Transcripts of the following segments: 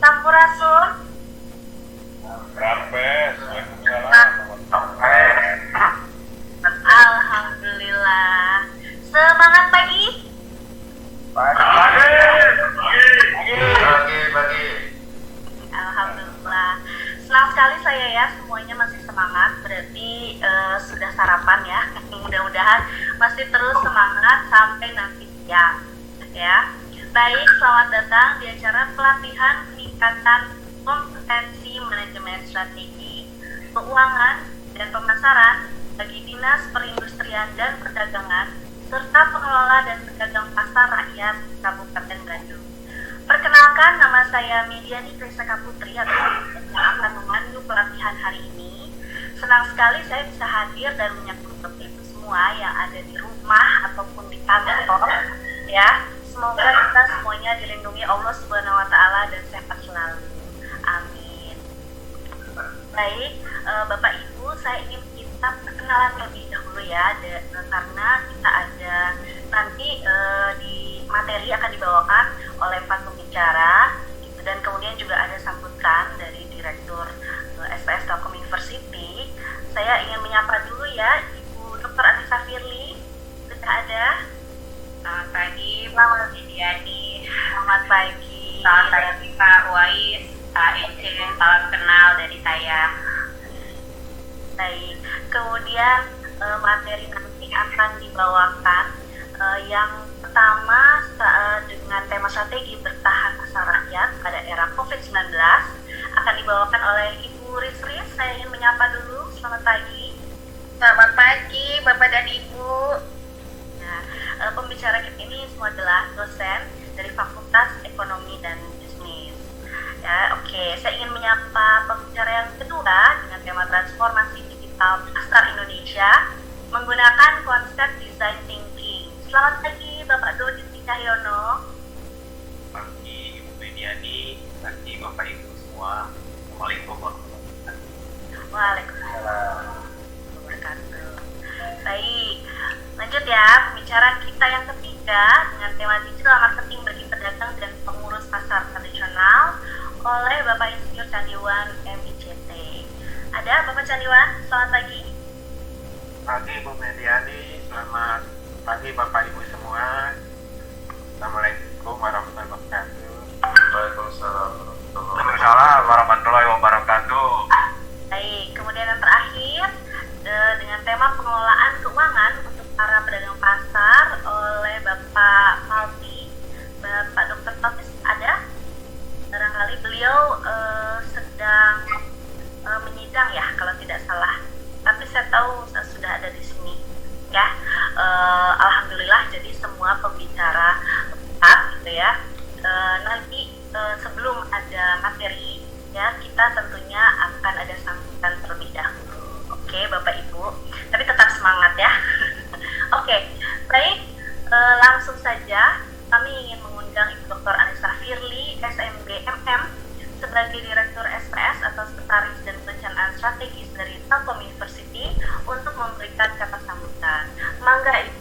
Sampurasun. Rampes, Waalaikumsalam. Alhamdulillah. Semangat pagi. Pagi. Alhamdulillah. Senang sekali saya ya, semuanya masih semangat. Berarti sudah sarapan ya. Mudah-mudahan masih terus semangat sampai nanti siang. Ya. Baik, selamat datang di acara pelatihan peningkatan kompetensi manajemen strategi, keuangan, dan pemasaran bagi Dinas Perindustrian dan Perdagangan serta pengelola dan pedagang pasar rakyat Kabupaten Bandung. Perkenalkan, nama saya Mediani Krisaka Putri atau yang akan memandu pelatihan hari ini. Senang sekali saya bisa hadir dan menyambut Bapak Ibu semua yang ada di rumah ataupun di kantor, ya. Semoga kita semuanya dilindungi Allah Subhanahu wa Ta'ala dan sehat selalu. Amin. Baik, Bapak Ibu, saya ingin kita perkenalan terlebih dahulu ya, karena kita ada nanti di materi akan dibawakan oleh Pak Pembicara, gitu, dan kemudian juga ada sambutan dari Direktur SPS Telkom University. Saya ingin menyapa dulu ya Ibu Dr. Anissa Firly, sudah ada. Selamat pagi, Selamat. Bu Diani. Selamat pagi. Selamat pagi, Pak Wais, Pak Ece. Salam kenal dari saya. Baik, kemudian materi nanti akan dibawakan yang pertama dengan tema strategi bertahan pasar rakyat pada era COVID-19 akan dibawakan oleh Ibu Risris. Saya ingin menyapa dulu. Selamat pagi. Selamat pagi, Bapak dan Ibu. Pembicara kita ini semua adalah dosen dari Fakultas Ekonomi dan Bisnis. Ya, oke. Saya ingin menyapa pembicara yang kedua dengan tema transformasi digital pasar Indonesia menggunakan konsep design thinking. Selamat pagi, Bapak Dodi Cahyono. Pagi, Ibu Mediani. Pagi, Bapak Ibu semua. Assalamualaikum warahmatullahi wabarakatuh. Waalaikumsalam warahmatullahi wabarakatuh. Baik, lanjut ya, pembicara kita yang ketiga dengan tema digital marketing bagi pedagang dan pengurus pasar tradisional oleh Bapak Insinyur Candiwan MICT. Ada Bapak Candiwan, selamat pagi. Pagi, Bu Mediani. Selamat pagi, Bapak Ibu semua. Assalamualaikum warahmatullahi wabarakatuh. Waalaikumsalam warahmatullahi wabarakatuh. Baik, kemudian yang terakhir dengan tema pengelolaan keuangan untuk para pedagang pasar oleh Bapak Malti, Bapak Dr. Totis ada? Barangkali beliau sedang menyidang ya kalau tidak salah. Tapi saya tahu sudah ada di sini ya. Alhamdulillah, jadi semua pembicara tetap gitu ya. Nanti sebelum ada materi ya, kita tentunya akan ada sambutan terlebih dahulu. Oke, Bapak Ibu, tapi tetap semangat ya. Oke, baik, langsung saja kami ingin mengundang Ibu Dr. Anissa Firly, SMB MM, sebagai Direktur SPS atau Sekretaris dan Perencanaan Strategis dari Telkom University untuk memberikan kata sambutan. Mangga Ibu.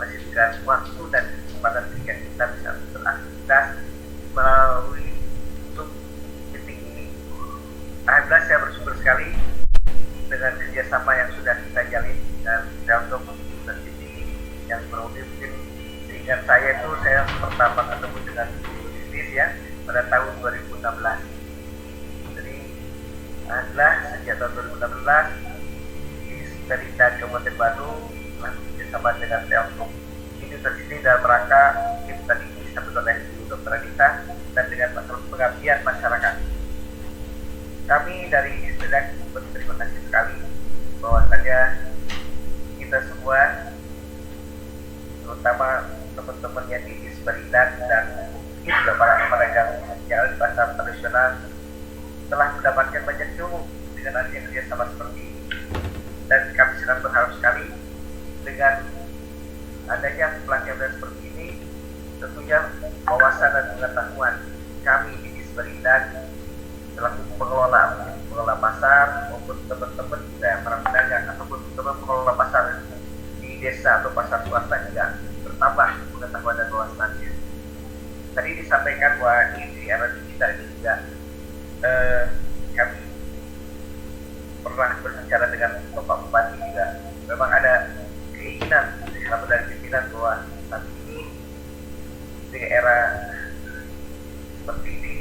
Masih dikasih waktu dan kesempatan ketika kita bisa beraktivitas melalui YouTube meeting ini. Alhamdulillah saya bersyukur sekali dengan kerjasama yang sudah kita jalin dengan Telkom University yang mungkin seingat saya itu saya pertama ketemu dengan bisnis ya pada tahun 2016. Jadi alhamdulillah sejak tahun 2016 di Perita Kabupaten Bandung telah bekerjasama dengan Telkom University dalam rangka mungkin tadi disampaikan oleh Dr. Anissa dan dengan masalah pengabdian masyarakat. Kami dari SPEDAK berterima kasih sekali bahwasanya kita semua, terutama teman-teman yang di Disperidan dan mungkin juga para pedagang yang ada di pasar tradisional telah mendapatkan banyak ilmu dengan adanya kerjasama seperti ini. Dan kami sangat berharap sekali dengan adanya pelatihan seperti ini, tentunya wawasan dan pengetahuan kami di Disperidan selaku pengelola pasar maupun teman-teman juga para pedagang ataupun teman pengelola pasar di desa atau pasar swasta juga bertambah pengetahuan dan wawasannya. Tadi disampaikan berbicara dengan Bapak Bupati juga memang ada keinginan harapan dari pimpinan bahwa saat ini di era seperti ini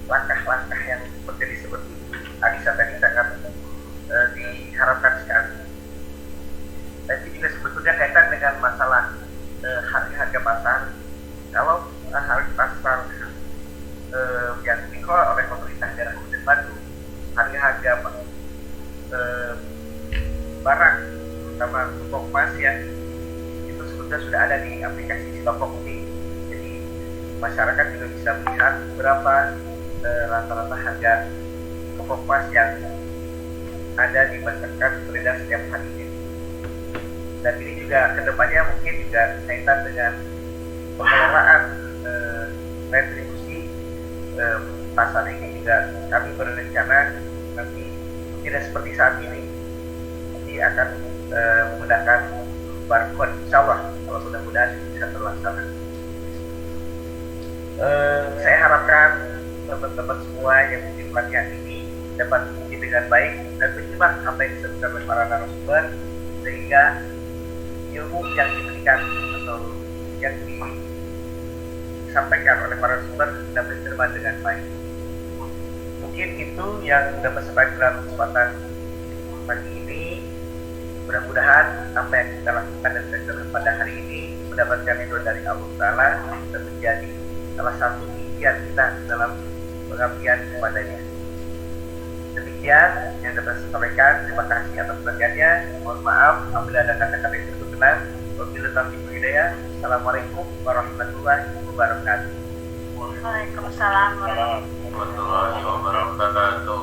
langkah-langkah yang terjadi seperti Anissa tadi sangat diharapkan sekali. Tapi juga sebetulnya kaitan dengan masalah harga-harga pasar. Kalau harga pasar yang dikelola oleh pemerintah daerah Kabupaten Bandung, harga-harga barang terutama pokok emas ya itu sebetulnya sudah ada di aplikasi Cilokok ini. Jadi masyarakat juga bisa melihat berapa rata-rata harga pokok emas yang ada di masyarakat beredar setiap harinya. Dan ini juga kedepannya mungkin juga kaitan dengan pengelolaan retribusi pasar ini juga kami berencana nanti tidak seperti saat ini, nanti akan menggunakan barcode, insya Allah kalau mudah-mudahan bisa terlaksana. Saya harapkan teman-teman semua yang mungkin pelatihan ini dapat mengikuti dengan baik dan menyimak apa yang disampaikan oleh para narasumber sehingga ilmu yang diberikan atau yang disampaikan oleh para narasumber dapat diterima dengan baik. Mungkin itu yang dapat saya sampaikan dalam kesempatan pagi ini. Mudah-mudahan apa yang kita lakukan dan belajar pada hari ini mendapatkan ridho dari Allah Ta'ala dan menjadi salah satu ikhtiar kita dalam pengabdian kepadanya. Demikian yang dapat saya sampaikan. Terima kasih atas perhatiannya. Mohon maaf apabila ada kata-kata yang berkenan. Wabillahi taufiq wal hidayah. Assalamualaikum warahmatullahi wabarakatuh. Waalaikumsalam warahmatullahi wabarakatuh.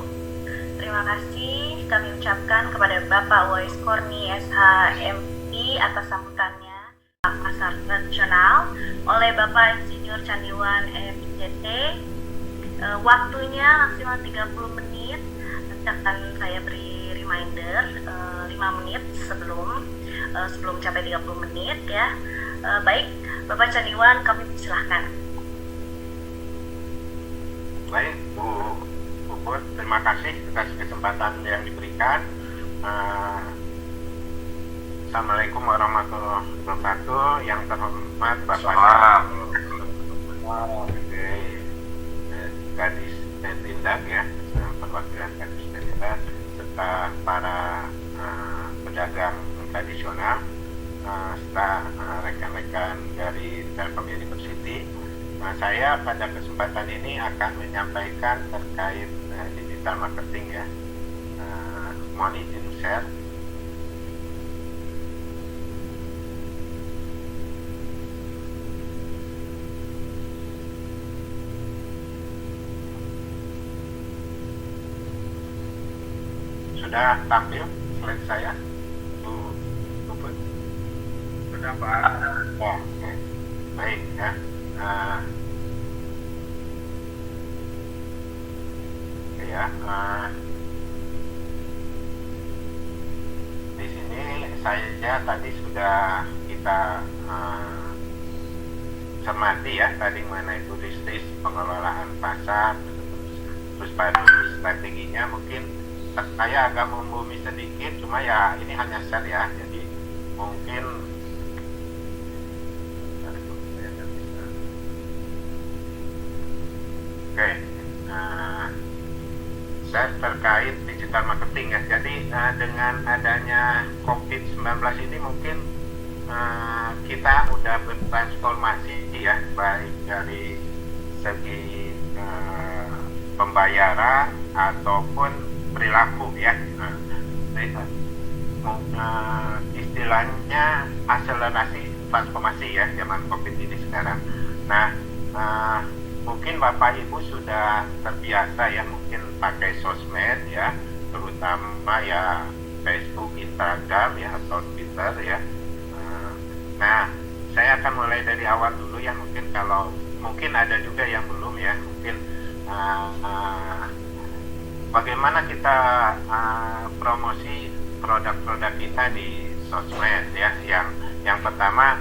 Terima kasih kami ucapkan kepada Bapak Uwais Korni SHMI atas sambutannya pasar tradisional oleh Bapak Insinyur Candiwan FJT. Waktunya maksimal 30 menit. Nanti akan saya beri reminder 5 menit sebelum capai 30 menit ya. Baik, Bapak Candiwan kami persilahkan. Baik, Bu Puput, terima kasih atas kesempatan yang diberikan. Assalamualaikum warahmatullahi wabarakatuh. Yang terhormat Bapak Kadis Tetindak ya, perwakilan Kadis Tetindak serta para pedagang tradisional serta rekan-rekan dari Telkom University. Saya pada kesempatan ini akan menyampaikan terkait digital marketing ya. Mohon izin share. Sudah tampil slide saya, Bu Puput? Sudah Pak. Oh, okay. Baik ya. Di sini saya tadi sudah kita cermati ya tadi mengenai turistis, pengelolaan pasar, terus pada strateginya mungkin saya agak membumi sedikit, cuma ya ini hanya share ya, jadi mungkin oke. Saya terkait digital marketing ya. Jadi dengan adanya COVID-19 ini mungkin kita udah bertransformasi ya, baik dari segi pembayaran ataupun perilaku ya. Istilahnya akselerasi transformasi ya zaman COVID ini sekarang. Nah, mungkin Bapak Ibu sudah terbiasa ya mungkin pakai sosmed ya, terutama ya Facebook, Instagram ya atau Twitter ya. Nah, saya akan mulai dari awal dulu ya, mungkin kalau mungkin ada juga yang belum ya, mungkin bagaimana kita promosi produk-produk kita di sosmed ya. Yang pertama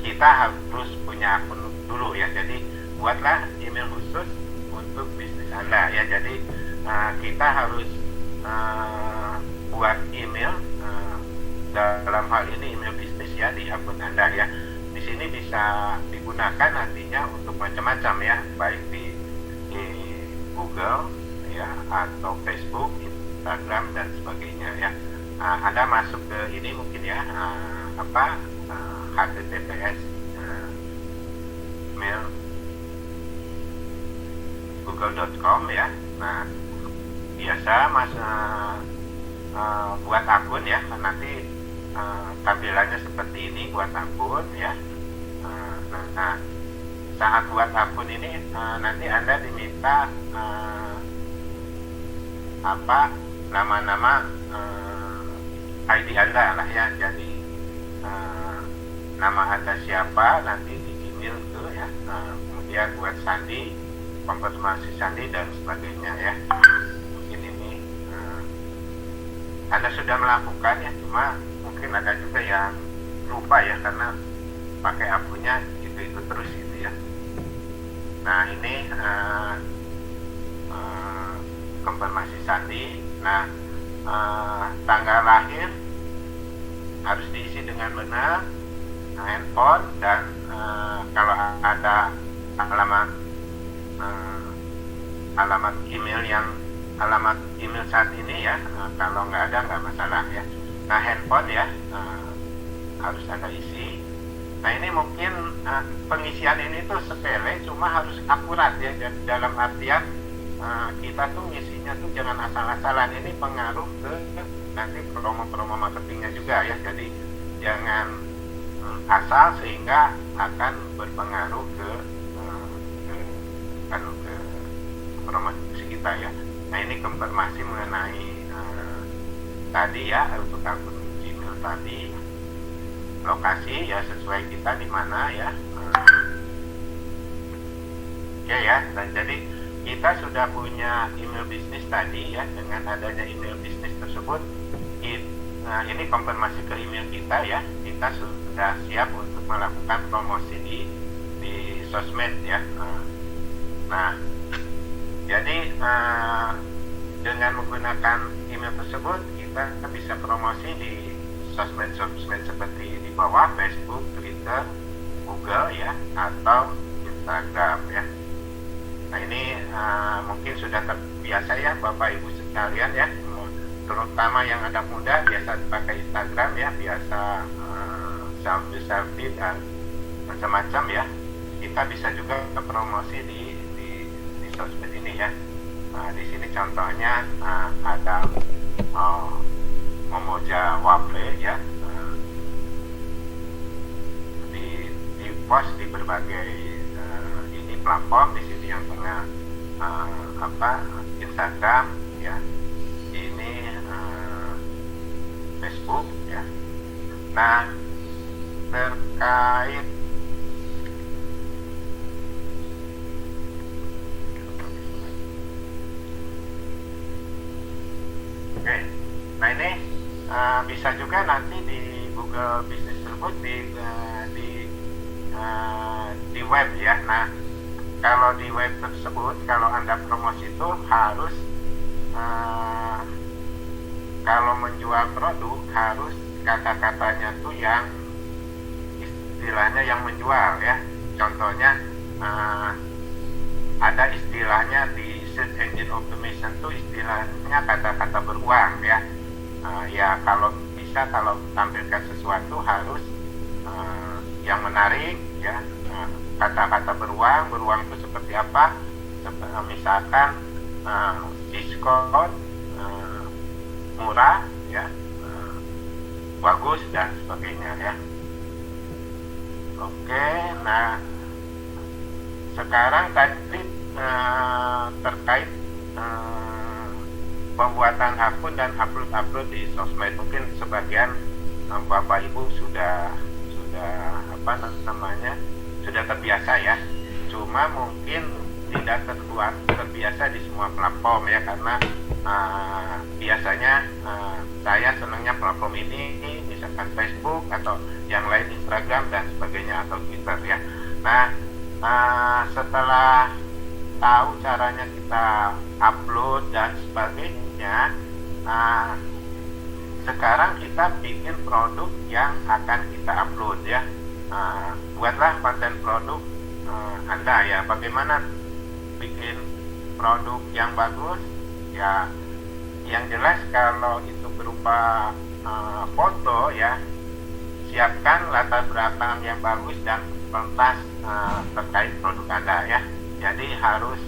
kita harus punya akun dulu ya, jadi buatlah email khusus untuk bisnis Anda ya. Jadi kita harus buat email, dalam hal ini email bisnis ya di akun Anda ya. Di sini bisa digunakan nantinya untuk macam-macam ya, baik di Google ya, atau Facebook, Instagram dan sebagainya ya. Anda masuk ke ini mungkin ya, https mail google.com ya. Nah, biasa buat akun ya, nanti tampilannya seperti ini, buat akun ya. Nah, saat buat akun ini nanti Anda diminta nama-nama ID Anda lah ya. Jadi nama Anda siapa, nanti di email itu ya, kemudian buat sandi, konfirmasi sandi dan sebagainya ya. Mungkin ini Anda sudah melakukan ya, cuma mungkin ada juga yang lupa ya, karena pakai akunnya itu terus gitu ya. Nah, ini konfirmasi sandi. Nah, tanggal lahir harus diisi dengan benar, handphone, dan kalau ada alamat email saat ini ya, kalau nggak ada nggak masalah ya. Nah, handphone ya harus Anda isi. Nah, ini mungkin pengisian ini tuh sepele, cuma harus akurat ya. Dalam artian kita tuh ngisinya tuh jangan asal-asalan. Ini pengaruh ke nanti promo-promo marketingnya juga ya. Jadi jangan asal, sehingga akan berpengaruh ke promosi kita ya. Nah, ini konfirmasi mengenai tadi ya, untuk akun Gmail tadi, lokasi ya sesuai kita di mana ya. Oke ya. Dan jadi kita sudah punya email bisnis tadi ya. Dengan adanya email bisnis tersebut, ini konfirmasi ke email kita ya, kita sudah siap untuk melakukan promosi di sosmed ya. Nah, jadi dengan menggunakan email tersebut, kita bisa promosi di sosmed seperti di bawah, Facebook, Twitter, Google ya, atau Instagram ya. Nah, ini mungkin sudah terbiasa ya Bapak Ibu sekalian ya, terutama yang anak muda biasa pakai Instagram ya, biasa selfie dan macam-macam ya. Kita bisa juga promosi di sosmed ini ya. Di sini contohnya ada Momoja Waffle ya, di post di berbagai ini platform. Di sini yang tengah Instagram ya, ini Facebook ya. Nah, terkait nah ini bisa juga nanti di Google Business tersebut di web ya. Nah, kalau di web tersebut, kalau Anda promosi itu harus kalau menjual produk harus kata-katanya tuh yang istilahnya yang menjual ya. Contohnya ada istilahnya di search engine automation tuh istilahnya kata-kata beruang ya. Ya kalau bisa, kalau tampilkan sesuatu harus yang menarik ya. Kata-kata beruang itu seperti apa? Misalkan diskon, murah ya, bagus dan sebagainya ya. Oke, nah sekarang tadi terkait pembuatan akun dan upload di sosmed, mungkin sebagian Bapak Ibu sudah sudah terbiasa ya. Cuma mungkin tidak terbiasa di semua platform ya, karena biasanya saya senangnya platform ini, misalkan Facebook atau yang lain, Instagram dan sebagainya, atau Twitter ya. Nah, setelah tahu caranya kita upload dan sebagainya, sekarang kita bikin produk yang akan kita upload ya. Buatlah konten produk Anda ya. Bagaimana bikin produk yang bagus ya, yang jelas kalau itu berupa foto ya, siapkan latar belakang yang bagus dan kontras terkait produk Anda ya. Jadi harus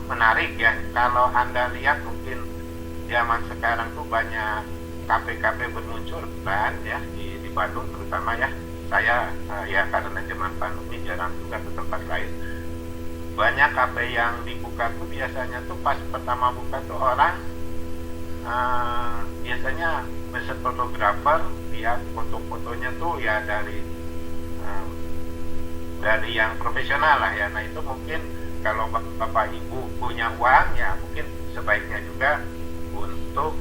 menarik ya. Kalau Anda lihat mungkin zaman sekarang tuh banyak kafe-kafe bermunculan ya di Bandung terutama ya. Saya ya karena zaman pandemi jarang juga ke tempat lain. Banyak kafe yang dibuka tuh biasanya tuh pas pertama buka tuh orang biasanya mesin fotografer lihat foto-fotonya tuh ya dari yang profesional lah ya. Nah itu mungkin kalau Bapak Ibu punya uang ya mungkin sebaiknya juga untuk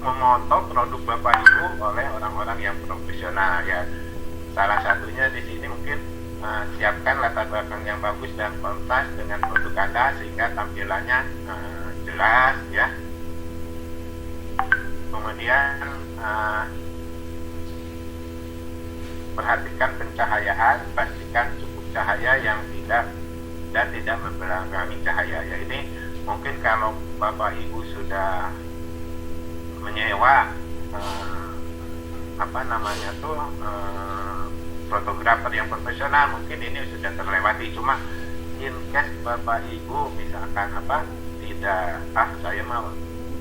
memoto produk Bapak Ibu oleh orang-orang yang profesional ya. Salah satunya di sini mungkin siapkan latar belakang yang bagus dan kontras dengan produk Anda sehingga tampilannya jelas ya. Kemudian perhatikan pencahayaan, pastikan cukup cahaya yang tidak memberangi cahaya ya. Ini mungkin kalau Bapak Ibu sudah menyewa fotografer yang profesional, mungkin ini sudah terlewati. Cuma in case Bapak Ibu misalkan tidak saya mau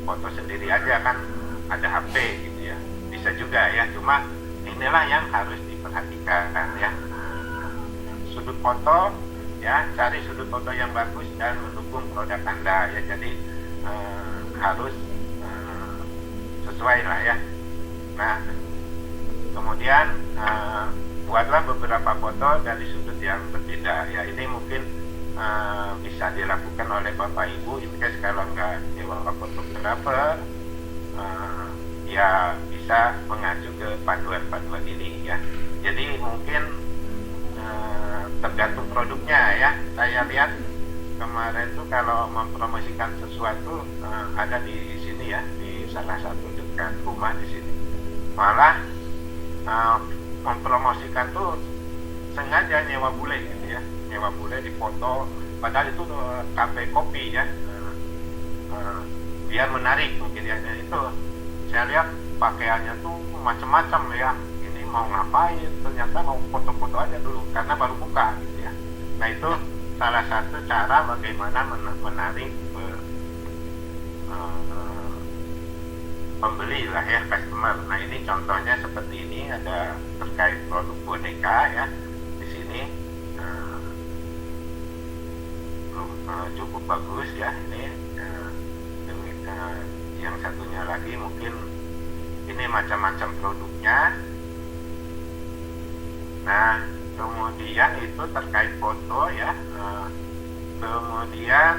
foto sendiri aja, kan ada HP gitu ya, bisa juga ya. Cuma inilah yang harus diperhatikan ya, sudut foto ya, cari sudut foto yang bagus dan mendukung produk Anda ya. Jadi harus sesuai lah ya. Nah kemudian buatlah beberapa foto dari sudut yang berbeda ya. Ini mungkin bisa dilakukan oleh Bapak Ibu in case kalau nggak nyewa fotografer ya bisa mengacu ke panduan-panduan ini ya. Jadi mungkin tergantung produknya ya. Saya lihat kemarin tuh kalau mempromosikan sesuatu ada di sini ya, di salah satu dekat rumah di sini, malah mempromosikan tuh sengaja nyewa bule gitu ya, nyewa bule dipoto, padahal itu kafe kopi ya, biar menarik mungkin ya. Itu saya lihat pakaiannya tuh macam-macam ya, ini mau ngapain, ternyata mau foto-foto aja dulu karena baru buka gitu ya. Nah itu salah satu cara bagaimana menarik pembeli lah ya, customer. Nah ini contohnya seperti ini, ada terkait produk boneka ya di sini, cukup bagus ya. Ini yang satunya lagi mungkin ini macam-macam produknya. Nah kemudian itu terkait foto ya. Kemudian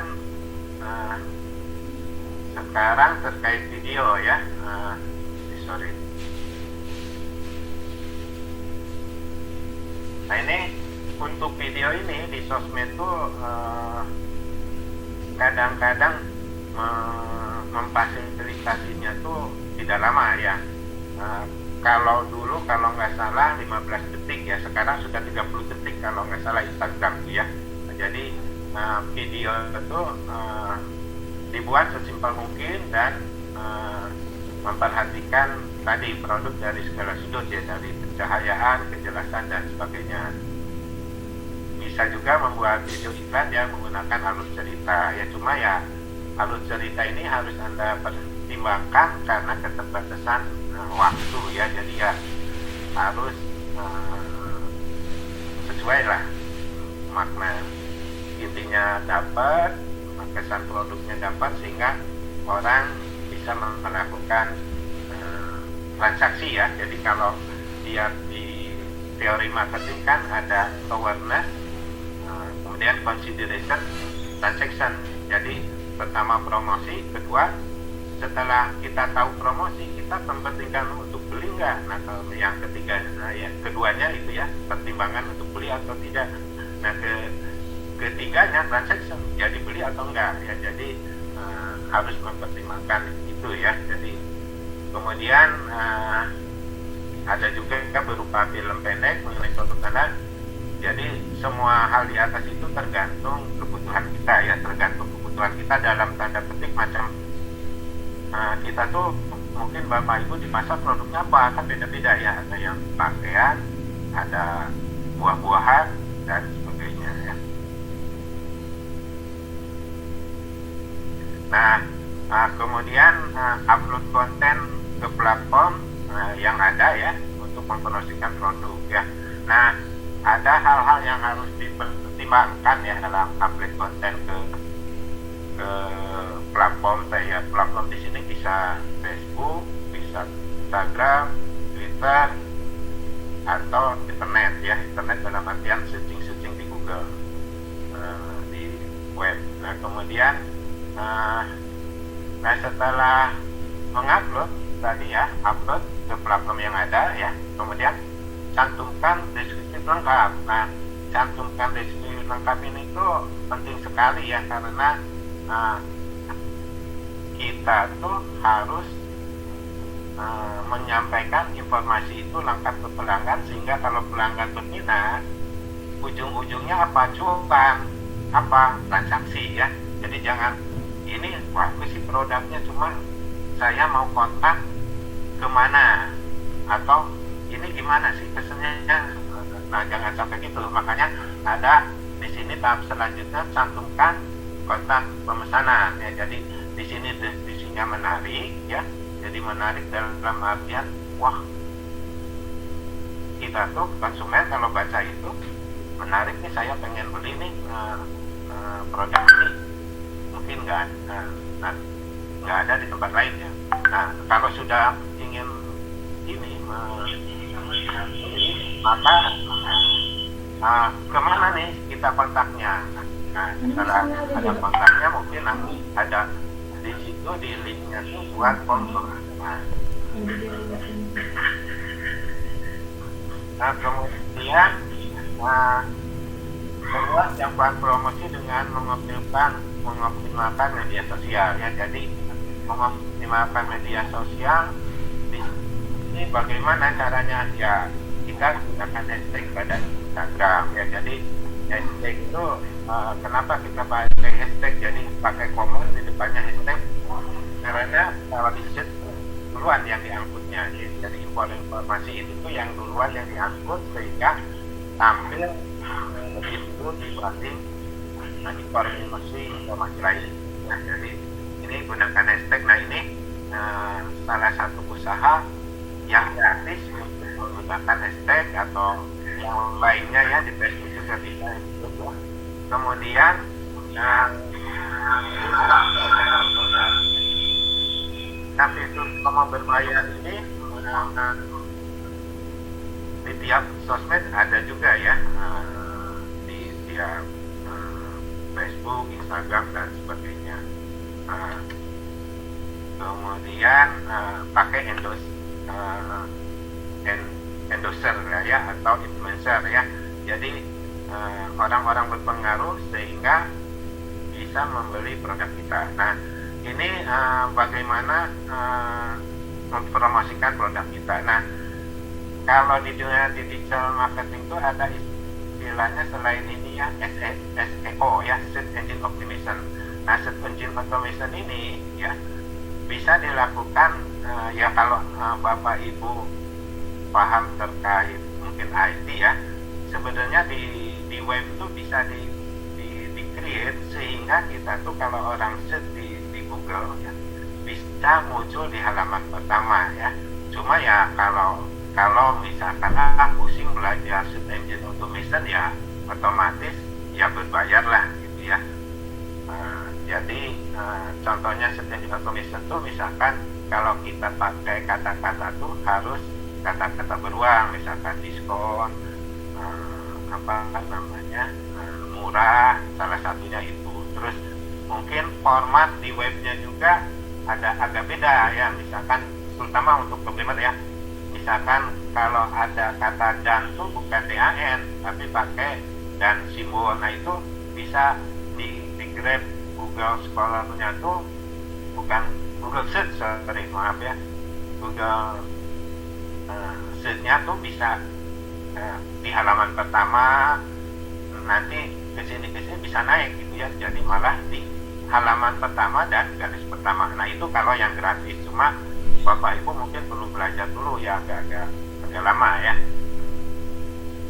sekarang terkait video ya. Sorry. Nah ini untuk video ini di sosmed tuh kadang-kadang memfasilitasinya tuh tidak lama ya. Kalau dulu kalau nggak salah 15 detik ya, sekarang sudah 30 detik kalau nggak salah Instagram ya. Jadi video itu dibuat sesimpel mungkin dan memperhatikan tadi produk dari segala sudut ya, dari pencahayaan, kejelasan dan sebagainya. Bisa juga membuat video iklan yang menggunakan alur cerita ya, cuma ya alur cerita ini harus Anda pertimbangkan karena keterbatasan waktu ya. Jadi ya harus sesuai lah makna intinya dapat, kesan produknya dapat, sehingga orang bisa melakukan transaksi ya. Jadi kalau dia di teori marketing kan ada awareness, kemudian consideration, transaction. Jadi pertama promosi, kedua setelah kita tahu promosi kita mempertimbangkan untuk beli nggak. Nah yang ketiga, keduanya itu ya, pertimbangan untuk beli atau tidak. Nah, ketiganya transaction, jadi beli atau enggak ya, jadi harus mempertimbangkan itu ya. Jadi kemudian ada juga berupa film pendek mengenai suatu tanda. Jadi semua hal di atas itu tergantung kebutuhan kita ya, tergantung kebutuhan kita dalam tanda petik. Macam kita tuh mungkin Bapak Ibu di pasar produknya apa kan beda-beda ya, ada yang pakaian, ada buah-buahan dan sebagainya ya. Nah, kemudian upload konten ke platform yang ada ya untuk mempromosikan produk ya. Nah, ada hal-hal yang harus dipertimbangkan ya dalam upload konten ke platform saya. Platform di sini bisa Facebook, bisa Instagram, Twitter, atau internet ya. Internet dalam artian searching di Google, di web. Nah, kemudian nah setelah mengupload tadi ya, upload ke platform yang ada ya, kemudian cantumkan deskripsi lengkap. Nah, cantumkan deskripsi lengkap ini tuh penting sekali ya, karena kita tuh harus menyampaikan informasi itu lengkap ke pelanggan, sehingga kalau pelanggan berminat, ujung-ujungnya apa, cuan, apa, transaksi ya. Jadi jangan ini bagus sih produknya, cuma saya mau kontak kemana, atau ini gimana sih pesennya. Nah, jangan sampai gitu. Makanya ada di sini tahap selanjutnya, cantumkan kontak pemesanan ya. Jadi di sini deskripsinya menarik ya. Jadi menarik dalam artian, wah, kita tuh konsumen kalau baca itu menarik nih, saya pengen beli nih produk ini, mungkin nggak ada di tempat lain ya. Nah, kalau sudah ingin ini maka kemana nih kita kontaknya. Nah, setelah ada kontaknya, mungkin nanti ada di situ di linknya tuh buat form pemasaran. Nah, kemudian kedua, jangkauan promosi dengan mengoptimalkan media sosial ya. Jadi mengoptimalkan media sosial ini bagaimana caranya ya, kita gunakan hashtag pada Instagram ya. Jadi hashtag itu kenapa kita pakai hashtag, jadi pakai komen di depannya hashtag, karena kalau di search duluan yang diangkutnya ya. Jadi informasi itu tuh yang duluan yang diangkut, sehingga tampil di situ dibanding informasi lain ya. Jadi ini gunakan hashtag. Nah, ini salah satu usaha yang gratis untuk menggunakan hashtag, atau yang lainnya ya, di Facebook juga bisa itu. Kemudian fitur promo berbayar ini di tiap sosmed ada juga ya, di tiap Facebook, Instagram dan sebagainya. Kemudian pakai endorser ya, atau influencer ya. Jadi orang-orang berpengaruh sehingga bisa membeli produk kita. Nah, ini bagaimana mempromosikan produk kita. Nah, kalau di dunia digital marketing itu ada istilahnya selain ini ya, SEO ya, Search Engine Optimization. Nah, Search Engine Optimization ini ya bisa dilakukan ya kalau Bapak Ibu paham terkait mungkin IT ya. Sebenarnya di web itu bisa di create, sehingga kita tuh kalau orang search di Google ya, bisa muncul di halaman pertama ya. Cuma ya kalau misalkan pusing belajar Search Engine Automation ya, otomatis ya berbayar lah gitu ya. Jadi contohnya Search Engine Automation tuh misalkan kalau kita pakai kata-kata tuh harus kata-kata beruang, misalkan diskon, murah, salah satunya itu. Terus mungkin format di webnya juga agak beda ya, misalkan terutama untuk problem ya. Misalkan kalau ada kata dan tuh bukan DAN tapi pakai dan simbol. Nah itu bisa di grab Google Scholar-nya tuh, bukan Google Search, sorry, maaf ya, Google Search-nya tuh bisa di halaman pertama, nanti kesini bisa naik gitu ya, jadi malah di halaman pertama dan garis pertama. Nah itu kalau yang gratis, cuma Bapak Ibu mungkin perlu belajar dulu ya, agak lama ya.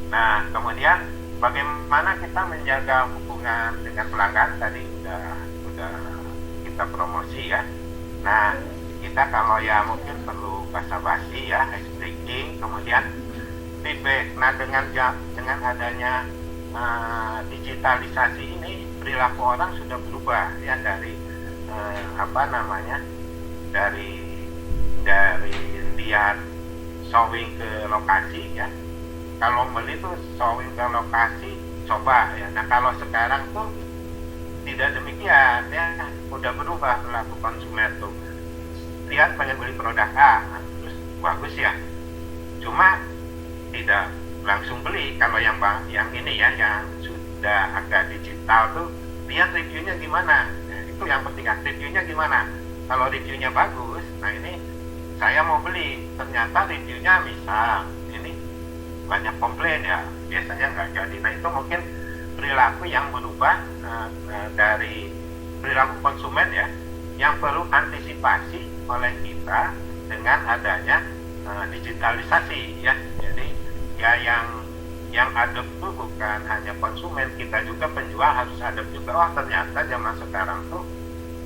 Nah kemudian bagaimana kita menjaga hubungan dengan pelanggan, tadi udah kita promosi ya. Nah kita kalau ya mungkin perlu basa-basi ya, ice breaking, kemudian feedback. Nah dengan adanya digitalisasi ini, perilaku orang sudah berubah ya, dari dari lihat showing ke lokasi ya. Kalau beli tuh showing ke lokasi, coba ya. Nah kalau sekarang tuh tidak demikian ya, udah berubah perilaku konsumen tuh. Lihat pengen beli produk A, terus bagus ya, cuma tidak langsung beli. Kalau yang ini ya, yang sudah agak digital tuh, lihat reviewnya gimana. Nah, itu yang penting, reviewnya gimana. Kalau reviewnya bagus, nah ini saya mau beli, ternyata reviewnya misal ini banyak komplain ya, biasanya nggak jadi. Nah itu mungkin perilaku yang berubah dari perilaku konsumen ya, yang perlu antisipasi oleh kita dengan adanya digitalisasi ya. Jadi ya yang adab itu bukan hanya konsumen, kita juga penjual harus adab juga. Oh ternyata zaman sekarang tuh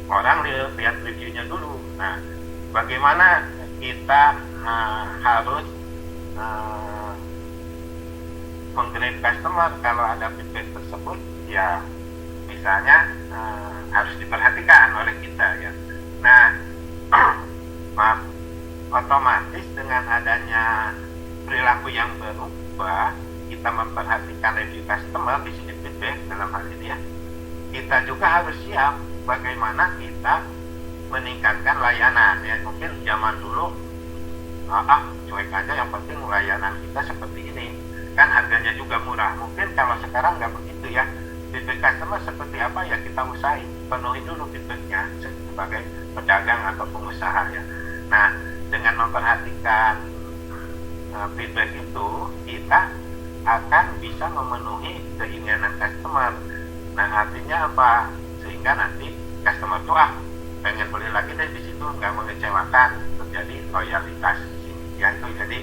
orang lihat reviewnya dulu. Nah bagaimana kita harus menggrade customer kalau ada feedback tersebut ya, misalnya harus diperhatikan oleh kita ya. Nah maaf, otomatis dengan adanya perilaku yang berubah, kita memperhatikan review customer, di sini feedback dalam hal ini ya, kita juga harus siap bagaimana kita meningkatkan layanan ya. Mungkin zaman dulu cuek aja, yang penting layanan kita seperti ini kan, harganya juga murah. Mungkin kalau sekarang nggak begitu ya, feedback customer seperti apa ya, kita usahain penuhi dulu feedbacknya sebagai pedagang atau pengusaha ya. Nah dengan memperhatikan feedback itu, kita akan bisa memenuhi keinginan customer. Nah artinya apa? Sehingga nanti customer tuh pengen beli lagi deh, di situ nggak mengecewakan, terjadi loyalitas ya. Itu jadi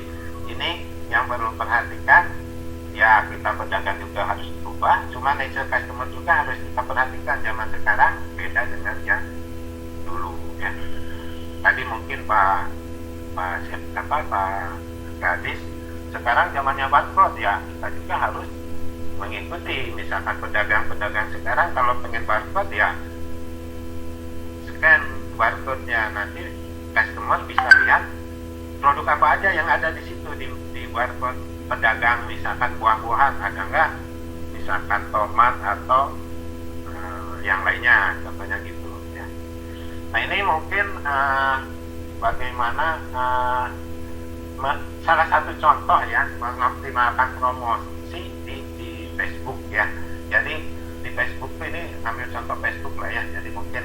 ini yang perlu perhatikan ya. Kita pedagang juga harus berubah, cuma nature customer juga harus kita perhatikan. Zaman sekarang beda dengan yang dulu ya. Tadi mungkin Pak Gadis, sekarang zamannya barcode ya, kita juga harus mengikuti. Misalkan pedagang sekarang kalau pengen barcode ya scan barcode-nya, nanti customer bisa lihat produk apa aja yang ada di situ di barcode pedagang. Misalkan buah-buahan ada nggak, misalkan tomat atau yang lainnya, contohnya gitu ya. Nah ini mungkin bagaimana salah satu contoh ya, mengoptimalkan promosi di Facebook ya. Jadi di Facebook ini ambil contoh Facebook lah ya. Jadi mungkin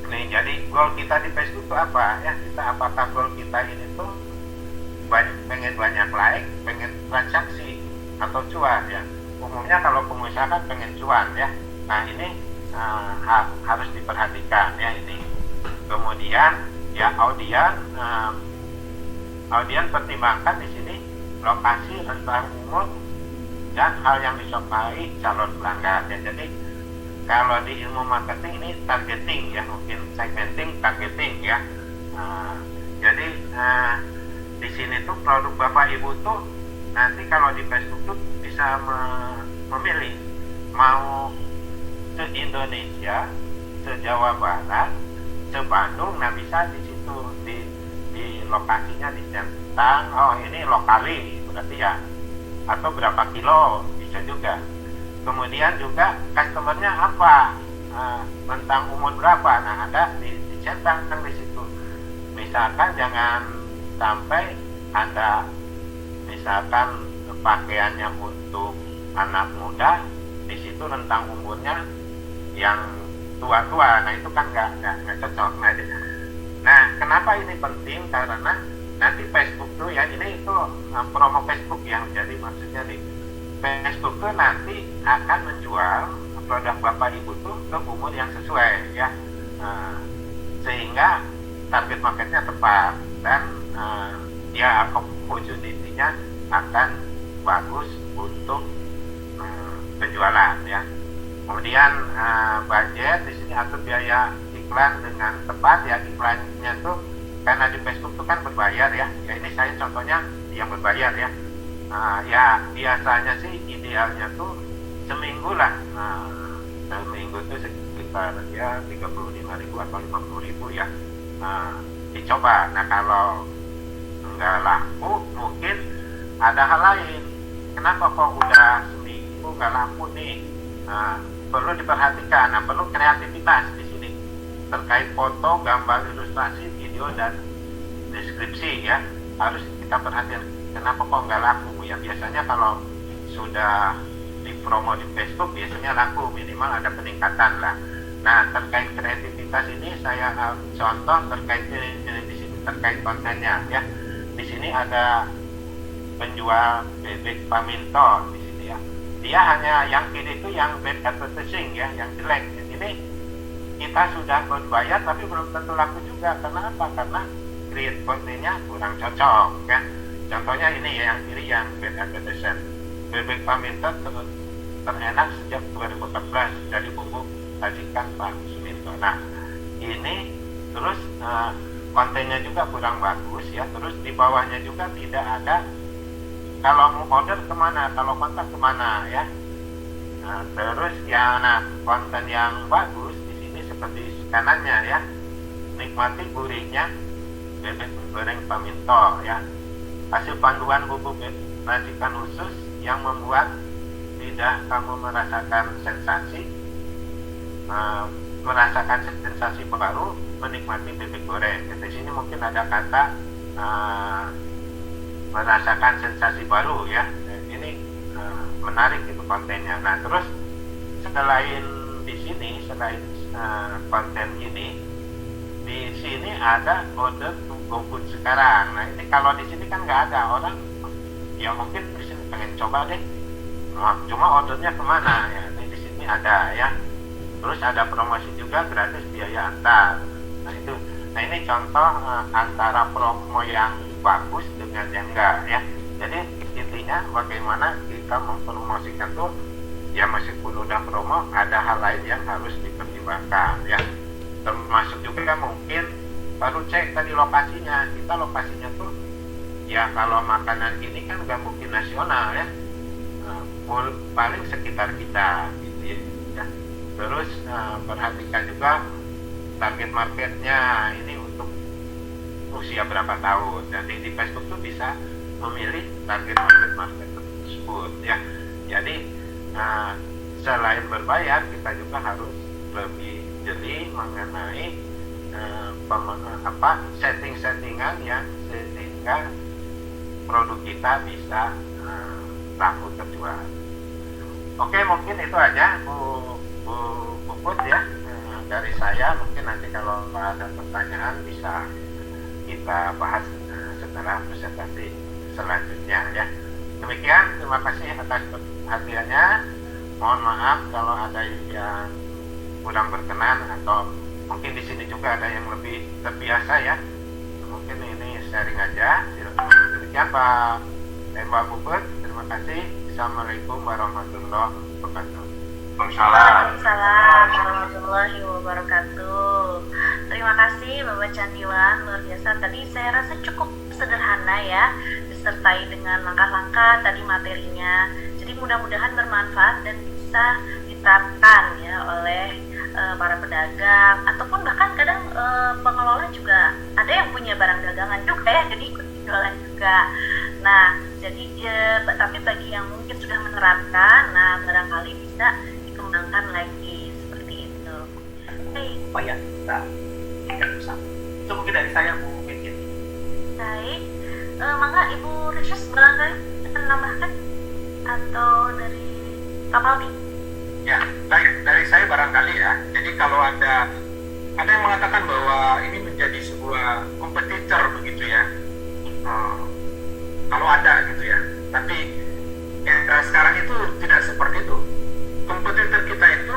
nih, jadi goal kita di Facebook itu apa ya? Apakah goal kita ini tuh pengen banyak like, pengen transaksi, atau cuan ya? Umumnya kalau pengusaha kan pengen cuan ya. Nah ini harus diperhatikan ya ini. Kemudian ya audien pertimbangkan di sini lokasi, rentang umur, dan hal yang disukai calon pelanggan ya. Jadi kalau di ilmu marketing ini targeting ya, mungkin segmenting, targeting ya. Jadi di sini tuh produk Bapak Ibu tuh nanti kalau di Facebook tuh bisa memilih mau se Indonesia, se Jawa Barat, se Bandung. Nah bisa di situ di lokasinya dicentang, oh ini lokali berarti ya, atau berapa kilo bisa juga. Kemudian juga customernya apa, tentang umur berapa, nah ada dicentang di situ. Misalkan jangan sampai ada misalkan pakaiannya untuk anak muda, di situ rentang umurnya yang tua-tua. Nah itu kan nggak cocok. Nah kenapa ini penting? Karena nanti Facebook tuh ya, ini itu promo Facebook yang jadi maksudnya nih, Facebook tuh nanti akan menjual produk Bapak Ibu tuh ke umur yang sesuai ya, sehingga target marketnya tepat dan ya opportunity-nya akan bagus untuk penjualan ya. Kemudian budget di sini atur biaya iklan dengan tepat ya. Iklannya tuh karena di Facebook tuh kan berbayar ya. Ya ini saya contohnya yang berbayar ya. Ya biasanya sih idealnya tuh seminggu lah. Seminggu tuh sekitar ya 35.000 atau 50.000 ya. Dicoba. Nah kalau nggak laku mungkin ada hal lain. Kenapa kok udah seminggu nggak laku nih? Perlu diperhatikan. Nah perlu kreativitas di sini terkait foto, gambar, ilustrasi, video dan deskripsi ya. Harus kita perhatikan. Kenapa kok nggak laku? Ya biasanya kalau sudah dipromo di Facebook biasanya laku, minimal ada peningkatan lah. Nah terkait kreativitas ini saya contoh terkait di sini terkait kontennya ya. Di sini ada penjual bebek paminto di sini ya. Dia hanya yang kiri itu yang bad advertising ya, yang jelek. Ini kita sudah berbayar tapi belum tentu laku juga. Karena apa? Karena create kontennya kurang cocok ya. Contohnya ini ya, yang kiri yang bad advertising. Bebek paminto terenak sejak 2014 dari bumbu racikan Pak Suminto. Nah ini terus kontennya juga kurang bagus ya. Terus di bawahnya juga tidak ada kalau mau order kemana, kalau kontak kemana ya. Nah, terus ya, konten yang bagus di sini seperti kanannya ya, nikmati gurihnya bebek goreng paminto ya. Hasil panduan bumbu racikan khusus yang membuat lidah kamu merasakan sensasi baru menikmati bebek goreng. Di sini mungkin ada kata merasakan sensasi baru ya. Ini menarik itu kontennya. Nah terus selain di sini, selain konten ini, di sini ada order to go food sekarang. Nah ini kalau di sini kan nggak ada, orang ya mungkin di sini pengen coba deh, cuma ordernya kemana ya. Ini di sini ada ya. Terus ada promosi juga gratis biaya antar. Nah itu, nah ini contoh antara promo yang bagus dengan yang enggak ya. Jadi intinya bagaimana kita mempromosikan tuh ya, meskipun udah promo ada hal lain yang harus dipertimbangkan ya. Termasuk juga mungkin baru cek tadi lokasinya. Kita lokasinya tuh ya kalau makanan ini kan nggak mungkin nasional ya, paling sekitar kita gitu ya. Terus perhatikan juga target marketnya ini untuk usia berapa tahun. Jadi di Facebook tuh bisa memilih target market tersebut ya. Jadi selain berbayar kita juga harus lebih jeli mengenai setting-settingan yang sehingga produk kita bisa laku terjual. Oke, mungkin itu aja Bu Puput ya dari saya. Mungkin nanti kalau ada pertanyaan bisa kita bahas setelah presentasi selanjutnya ya. Demikian, terima kasih atas perhatiannya. Mohon maaf kalau ada yang kurang berkenan atau mungkin di sini juga ada yang lebih terbiasa ya. Mungkin ini sharing aja. Demikian Pak Mbak Puput, terima kasih. Assalamualaikum warahmatullahi wabarakatuh. Waalaikumsalam warahmatullahi wabarakatuh. Terima kasih Bapak Candiwan, luar biasa. Tadi saya rasa cukup sederhana ya, disertai dengan langkah-langkah tadi materinya. Jadi mudah-mudahan bermanfaat dan bisa diterapkan ya oleh para pedagang ataupun bahkan kadang pengelola juga ada yang punya barang dagangan juga ya, jadi ikut jualan juga. Nah, jadi tapi bagi yang mungkin sudah menerapkan, nah barangkali bisa dikembangkan lagi seperti itu. Baik. Oh ya, kita bersama. Itu mungkin dari saya Bu Vicky. Baik, mangga Ibu Ricis barangkali akan menambahkan atau dari Pak Paldi. Ya, baik, dari saya barangkali ya. Jadi kalau ada yang mengatakan bahwa ini menjadi sebuah kompetitor begitu ya. Kalau ada gitu ya. Tapi era sekarang itu tidak seperti itu. Kompetitor kita itu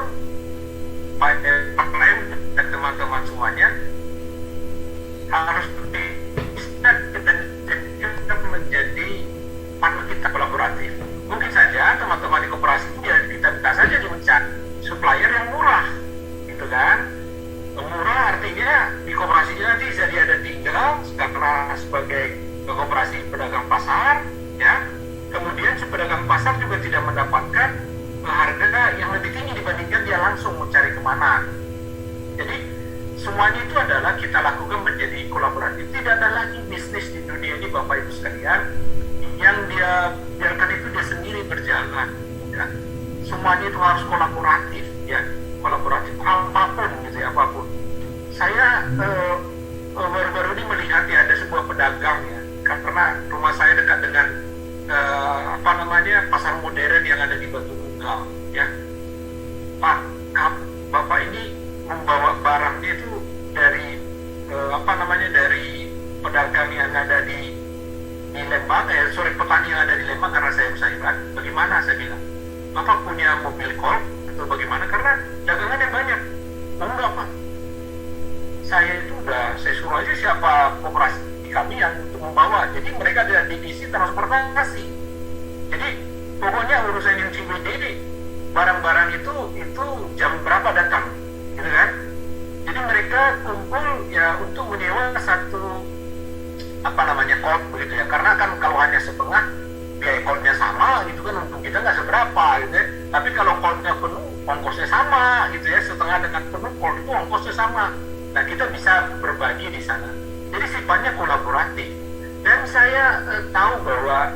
partner dan teman-teman semuanya harus kita menjadi partner kita kolaboratif. Mungkin saja teman-teman di koperasi itu ya kita minta saja mencari supplier yang murah, gitu kan? Murah artinya di koperasinya nanti jadi ada tinggal karena sebagai koperasi pedagang pasar, ya. Kemudian si pedagang pasar juga tidak mendapatkan harga yang lebih tinggi dibandingkan dia langsung mencari kemana. Jadi semuanya itu adalah kita lakukan menjadi kolaboratif. Tidak ada lagi bisnis di dunia ini Bapak Ibu sekalian yang dia biarkan itu dia sendiri berjalan. Ya. Semuanya itu harus kolaboratif, ya, kolaboratif apapun gitu ya, apapun. Saya baru-baru ini melihat ya ada sebuah pedagang ya, karena rumah saya dekat dengan pasar modern yang ada di Batu Nunggal, ya. Pak, Bapak ini membawa barangnya itu dari dari pedagang yang ada di Lembang, petani yang ada di Lembang karena saya Usaibat. Bagaimana saya bilang? Bapak punya mobil golf atau bagaimana? Karena dagangannya banyak. Oh enggak Pak. Saya suruh aja siapa koperasi kami yang untuk membawa. Jadi mereka ada divisi transportasi. Jadi pokoknya urusan yang CBD ini barang-barang itu jam berapa datang, gitu kan? Jadi mereka kumpul ya untuk menyewa satu court begitu ya. Karena kan kalau hanya setengah biaya courtnya sama gitu kan, untuk kita nggak seberapa gitu ya. Tapi kalau courtnya penuh ongkosnya sama gitu ya, setengah dengan penuh court itu ongkosnya sama. Nah kita bisa berbagi di sana. Jadi sifatnya kolaboratif. Dan saya tahu bahwa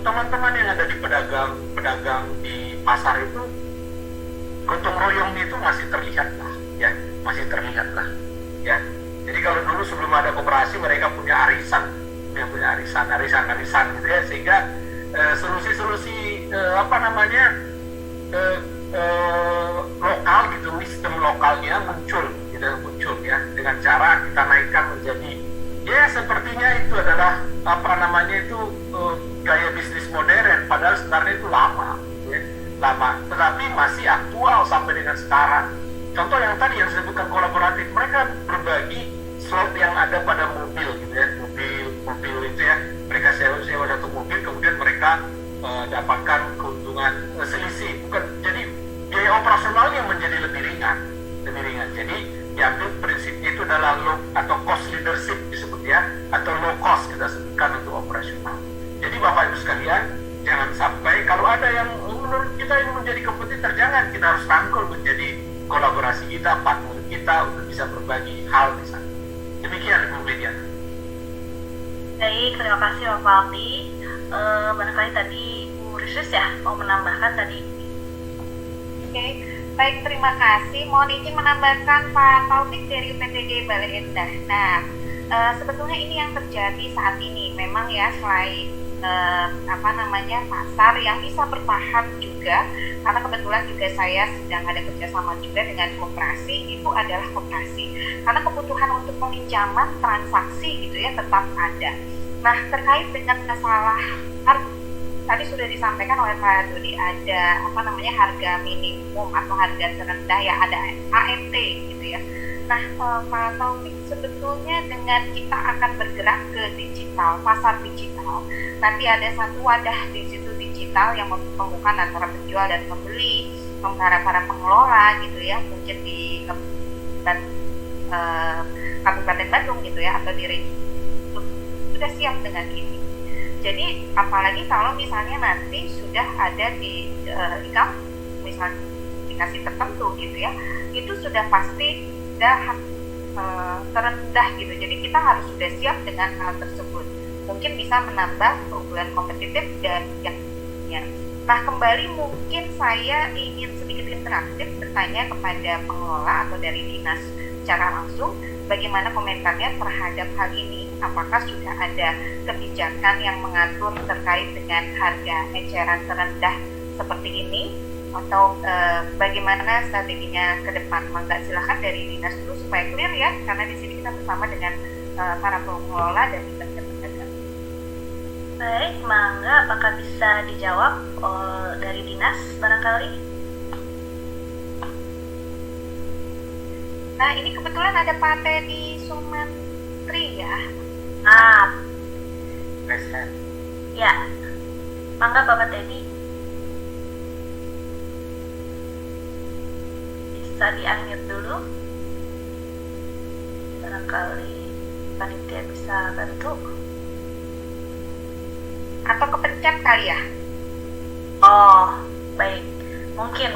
teman-teman yang ada di pedagang di pasar itu gotong royongnya itu masih terlihat lah, ya. Jadi kalau dulu sebelum ada koperasi mereka punya arisan gitu ya, sehingga solusi-solusi lokal gitu, wisdom lokalnya muncul ya, dengan cara kita naikkan menjadi ya sepertinya itu adalah gaya bisnis modern, padahal sebenarnya itu lama gitu ya, tetapi masih aktual sampai dengan sekarang. Contoh yang tadi yang disebutkan kolaboratif, mereka berbagi slot yang ada pada mobil gitu ya, mobil itu ya, mereka sewa satu mobil, kemudian mereka dapatkan keuntungan selisih, bukan, jadi biaya operasionalnya menjadi lebih ringan. Jadi diambil prinsipnya itu adalah low atau cost leadership disebut ya, atau low cost kita sebutkan untuk operasional. Jadi Bapak Ibu sekalian, jangan sampai kalau ada yang menurut kita ini menjadi kompetitor, jangan, kita harus rangkul menjadi kolaborasi kita, partner kita untuk bisa berbagi hal di sana. Demikian Ibu Media. Baik, terima kasih Pak Paldi. Barangkali tadi Bu Risis ya mau menambahkan tadi. Oke, baik, terima kasih. Mohon izin menambahkan Pak Taufik dari UPTD Bale Endah. Nah, sebetulnya ini yang terjadi saat ini memang ya, selain pasar yang bisa bertahan juga, karena kebetulan juga saya sedang ada kerjasama juga dengan koperasi, itu adalah koperasi karena kebutuhan untuk peminjaman transaksi gitu ya tetap ada. Nah, terkait dengan masalah tadi sudah disampaikan oleh Pak Dodi, ada harga minimum atau harga terendah ya, ada AMT gitu ya. Nah, Pak Taufik, sebetulnya dengan kita akan bergerak ke digital, pasar digital, nanti ada satu wadah di situ digital yang mempertemukan antara penjual dan pembeli, antara para pengelola gitu ya, mungkin di Kabupaten Bandung gitu ya, atau di sudah siap dengan ini. Jadi apalagi kalau misalnya nanti sudah ada di misalnya aplikasi tertentu gitu ya, itu sudah pasti terendah gitu. Jadi kita harus sudah siap dengan hal tersebut. Mungkin bisa menambah keunggulan kompetitif dan yang. Nah, kembali mungkin saya ingin sedikit interaktif bertanya kepada pengelola atau dari dinas secara langsung, bagaimana komentarnya terhadap hal ini? Apakah sudah ada kebijakan yang mengatur terkait dengan harga eceran terendah seperti ini? atau bagaimana strateginya ke depan? Mangga silakan dari dinas dulu supaya clear ya, karena di sini kita bersama dengan para pengelola dan juga pedagang. Baik, mangga apakah bisa dijawab dari dinas barangkali? Nah, ini kebetulan ada Pak Teddy Sumantri ya. Present. Ya, mangga Bapak Teddy. Bisa di-unmute dulu. Barangkali panitia bisa bantu. Atau kepencet kali ya? Oh, baik. Mungkin.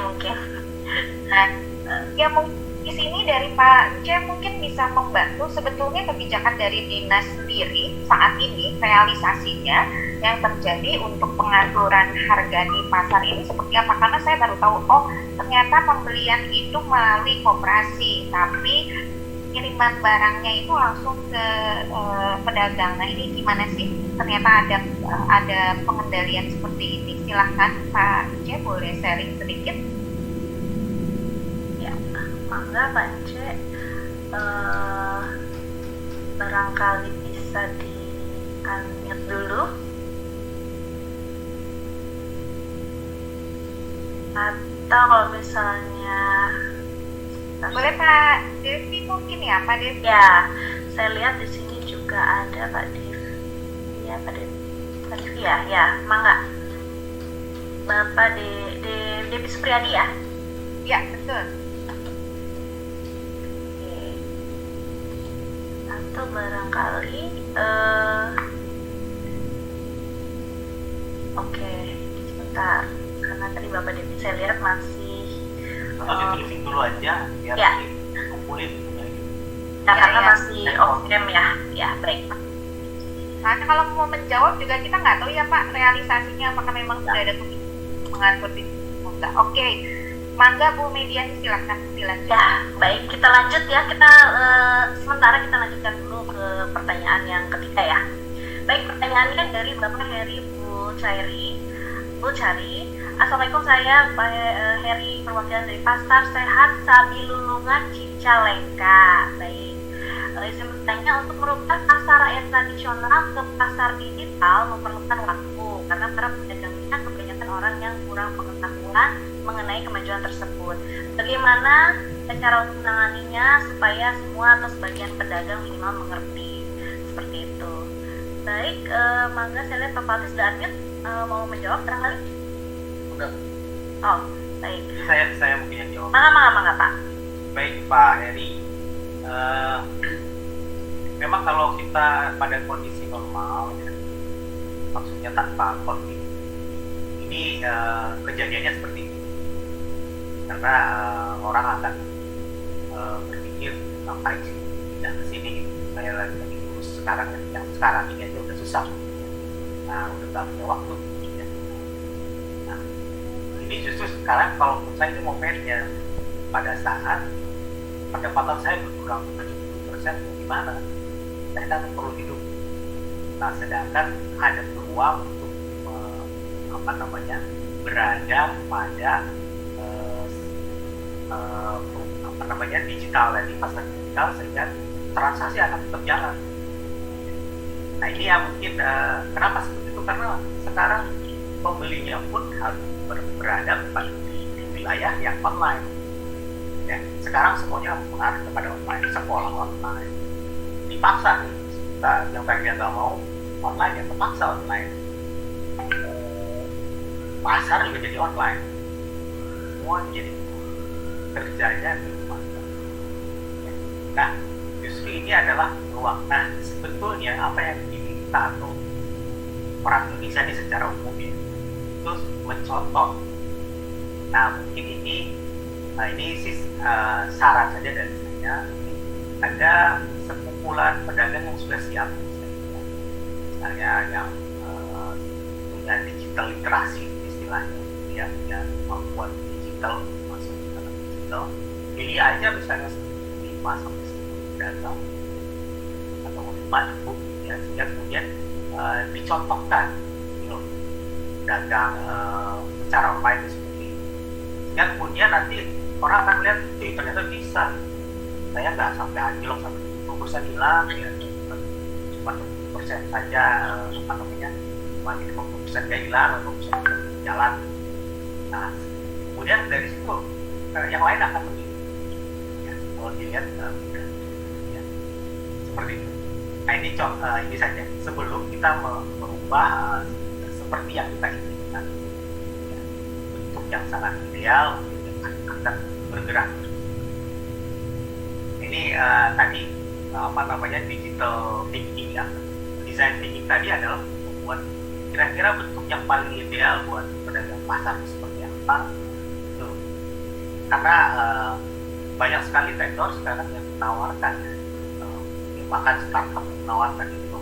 Nah, ya mungkin di sini dari Pak C mungkin bisa membantu. Sebetulnya kebijakan dari dinas sendiri saat ini realisasinya yang terjadi untuk pengaturan harga di pasar ini seperti apa? Karena saya baru tahu, oh ternyata pembelian itu melalui koperasi, tapi kiriman barangnya itu langsung ke pedagang. Nah ini gimana sih? Ternyata ada pengendalian seperti ini. Silahkan Pak C boleh sharing sedikit. Ya, mangga Pak C. Barangkali bisa di-unmute dulu. Atau kalau misalnya Boleh Pak Devi mungkin ya, Pak Devi? ya, saya lihat di sini juga ada Pak Devi. Ya, Pak Devi ya, mangga. Bapak Devi Supriyadi ya? Ya, betul. Oke. Atau barangkali oke, sebentar. Karena tadi Bapak Devi saya lihat masih Atau di briefing dulu aja biar Ya. kumpulin karena ya. masih off cam ya. Ya, baik. Karena kalau mau menjawab juga kita nggak tahu ya Pak realisasinya apakah memang sudah ada kebijakan mengatur di enggak. Oke, mangga Bu Mediani silakan dilanjut. Ya, baik, kita lanjut ya. Kita sementara kita lanjutkan dulu ke pertanyaan yang ketiga ya. Baik, pertanyaannya dari Bapak Heri Bu Cari. Assalamualaikum, saya Pak Heri, perwakilan dari Pasar Sehat Sabilulungan Cicalengka. Baik, izin bertanya, untuk merubah pasar rakyat tradisional ke pasar digital memerlukan waktu karena para pedagangnya kebanyakan orang yang kurang pengetahuan mengenai kemajuan tersebut. Bagaimana cara menanganinya supaya semua atau sebagian pedagang minimal mengerti seperti itu? Baik, mangga saya lihat Pak Fatis sudah unmute, mau menjawab barangkali? Udah. Oh, baik. Jadi saya mungkin yang jawab. Mangga Pak. Baik Pak Heri, memang kalau kita pada kondisi normal ya, maksudnya tanpa COVID, ini kejadiannya seperti ini karena orang akan berpikir ngapain sih pindah ke sini, saya lagi urus sekarang yang sekarang ini aja udah susah, nah udah gak punya waktu ya. Nah ini justru sekarang kalau menurut saya itu momennya pada saat pendapatan saya berkurang 70%, gimana? Saya kan perlu hidup. Nah, sedangkan ada peluang untuk berada pada digital tadi, pasar digital, sehingga transaksi akan tetap jalan. Nah ini yang mungkin kenapa seperti itu, karena sekarang pembelinya pun harus berada pada wilayah yang online. Ya, sekarang semuanya mengarah kepada online, sekolah online, dipaksa nih, yang tadinya nggak mau online yang terpaksa online, pasar juga jadi online, semua jadi kerjanya di rumah. Nah, justru ini adalah peluang. Nah, sebetulnya apa yang diminta atau orang Indonesia ini secara umum ya, itu mencontoh. Nah, mungkin ini sih saran saja dari saya. Ada sekumpulan pedagang yang sudah siap, misalnya yang punya digital literasi istilahnya, ya, punya kemampuan digital, masuk ke dalam digital. Pilih aja misalnya 5 sampai 10 pedagang atau 5 ya, sehingga kemudian dicontohkan, dagang secara online seperti yang kemudian nanti orang akan melihat, ternyata bisa, saya nggak sampai anjlok sampai 50% hilang, ya cuma 20% saja, apa namanya, lagi 50% nggak hilang, 50% jalan. Nah, kemudian dari situ yang lain akan lebih, ya, kalau dilihat, ya, seperti itu. Nah, ini saja sebelum kita merubah seperti yang kita inginkan, ya, bentuk yang sangat ideal yang akan bergerak. Ini tadi apa namanya, digital thinking, ya, design thinking tadi adalah membuat kira-kira bentuk yang paling ideal buat pedagang pasar seperti apa itu. Karena banyak sekali vendor sekarang yang menawarkan, bahkan startup menawarkan itu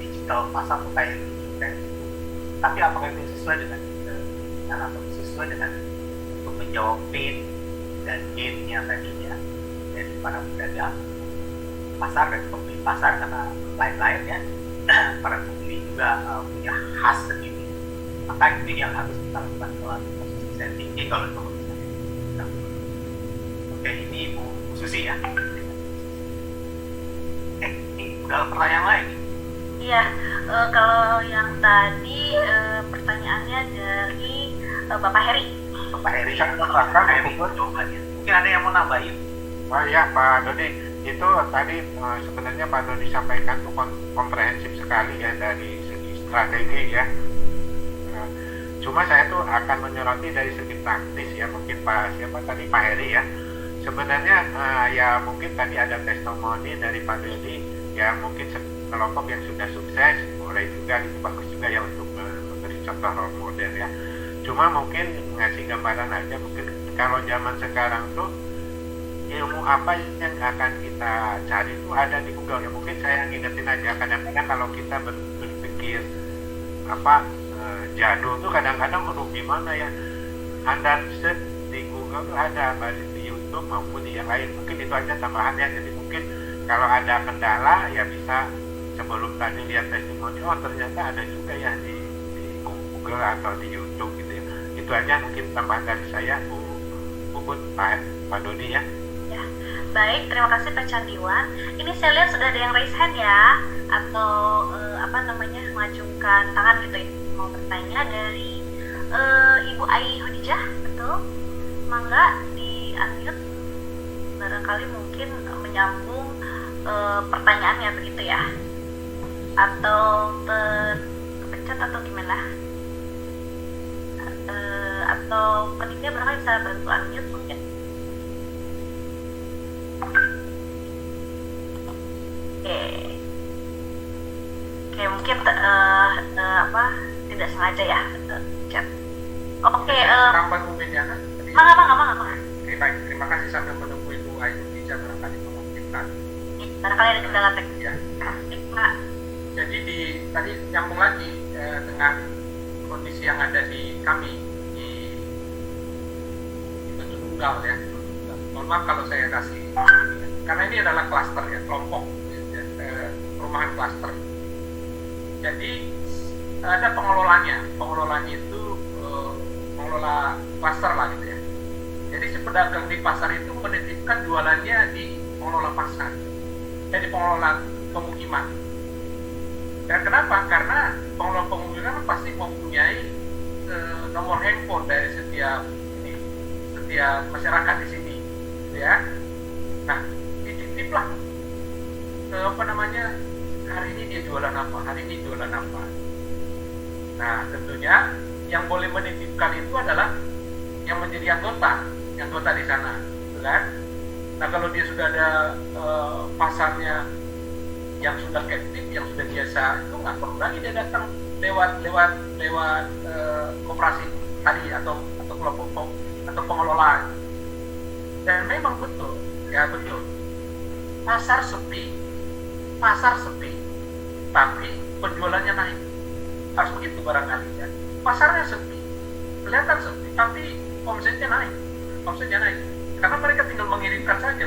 digital pasar tuh kayak gitu. Tapi apakah itu sesuai dengan atau sesuai dengan untuk menjawab pain dan gain-nya tadinya dari para pedagang pasar dan pembeli pasar, karena lain-lain ya para pembeli juga punya khas sendiri. Maka itu yang harus kita lakukan melalui proses design thinking kalau itu menurut saya. Nah, oke, ini Bu Susi ya. Udah pertanyaan lain? Iya, kalau yang tadi pertanyaannya dari Bapak Heri. Bapak Heri, Bisa menambahkan, Heri Bu Puput? jawabannya. Mungkin ada yang mau nambahin? Oh iya Pak Dodi, itu tadi sebenarnya Pak Dodi sampaikan itu komprehensif sekali ya dari segi strategi ya. Cuma saya tuh akan menyoroti dari segi praktis ya, mungkin Pak Heri ya. Sebenarnya ya mungkin tadi ada testimoni dari Pak Dodi ya, mungkin kelompok yang sudah sukses boleh juga, itu bagus juga ya untuk memberi contoh role model ya. Cuma mungkin ngasih gambaran aja, mungkin kalau zaman sekarang tuh ilmu apa yang akan kita cari itu ada di Google ya. Mungkin saya ngingetin aja, kadang-kadang kalau kita berpikir jadul tuh kadang-kadang gimana ya, Anda search di Google tuh ada, baik di YouTube maupun di yang lain. Mungkin itu aja tambahannya. Jadi mungkin kalau ada kendala ya bisa sebelum tadi lihat testimoni, oh ternyata ada juga ya di Google atau di YouTube gitu ya. Itu aja mungkin tambahan dari saya, Bu Puput, Pak Dodi ya. Ya, baik, terima kasih Pak Candiwan. Ini saya lihat sudah ada yang raise hand ya, atau mengacungkan tangan gitu ya, mau bertanya dari Ibu Ai Hodijah, betul? Mangga di unmute, barangkali mungkin menyambung pertanyaannya begitu ya, atau terpencet atau gimana? Atau pentingnya barangkali bisa bantu unmute mungkin. Oke, mungkin tidak sengaja ya chat. Oke, Tambahan Bu Mediana. mangga. Terima kasih sambil menunggu Ibu Ayu bisa barangkali memungkinkan. Barangkali ada kendala teknis. Ya. Pak. Jadi tadi nyambung lagi dengan kondisi yang ada di kami di Tunggal ya. Mohon maaf kalau saya kasih, karena ini adalah klaster ya, kelompok ya, perumahan klaster. Jadi ada pengelolanya itu mengelola klaster lah gitu ya. Jadi si pedagang di pasar itu menitipkan jualannya di pengelola pasar, jadi pengelola pemukiman. Dan kenapa? Karena pengelola pemukiman pasti mempunyai nomor handphone dari setiap masyarakat di sini, gitu ya. Nah, dititiplah hari ini dia jualan apa. Nah, tentunya yang boleh menitipkan itu adalah yang menjadi anggota di sana, gitu kan? Nah, kalau dia sudah ada pasarnya yang sudah aktif, yang sudah biasa, itu nggak perlu lagi dia datang lewat koperasi tadi atau kelompok atau pengelola. Dan memang betul, pasar sepi, tapi penjualannya naik. Harus begitu barangkali ya. Pasarnya sepi, kelihatan sepi, tapi omsetnya naik. Karena mereka tinggal mengirimkan saja.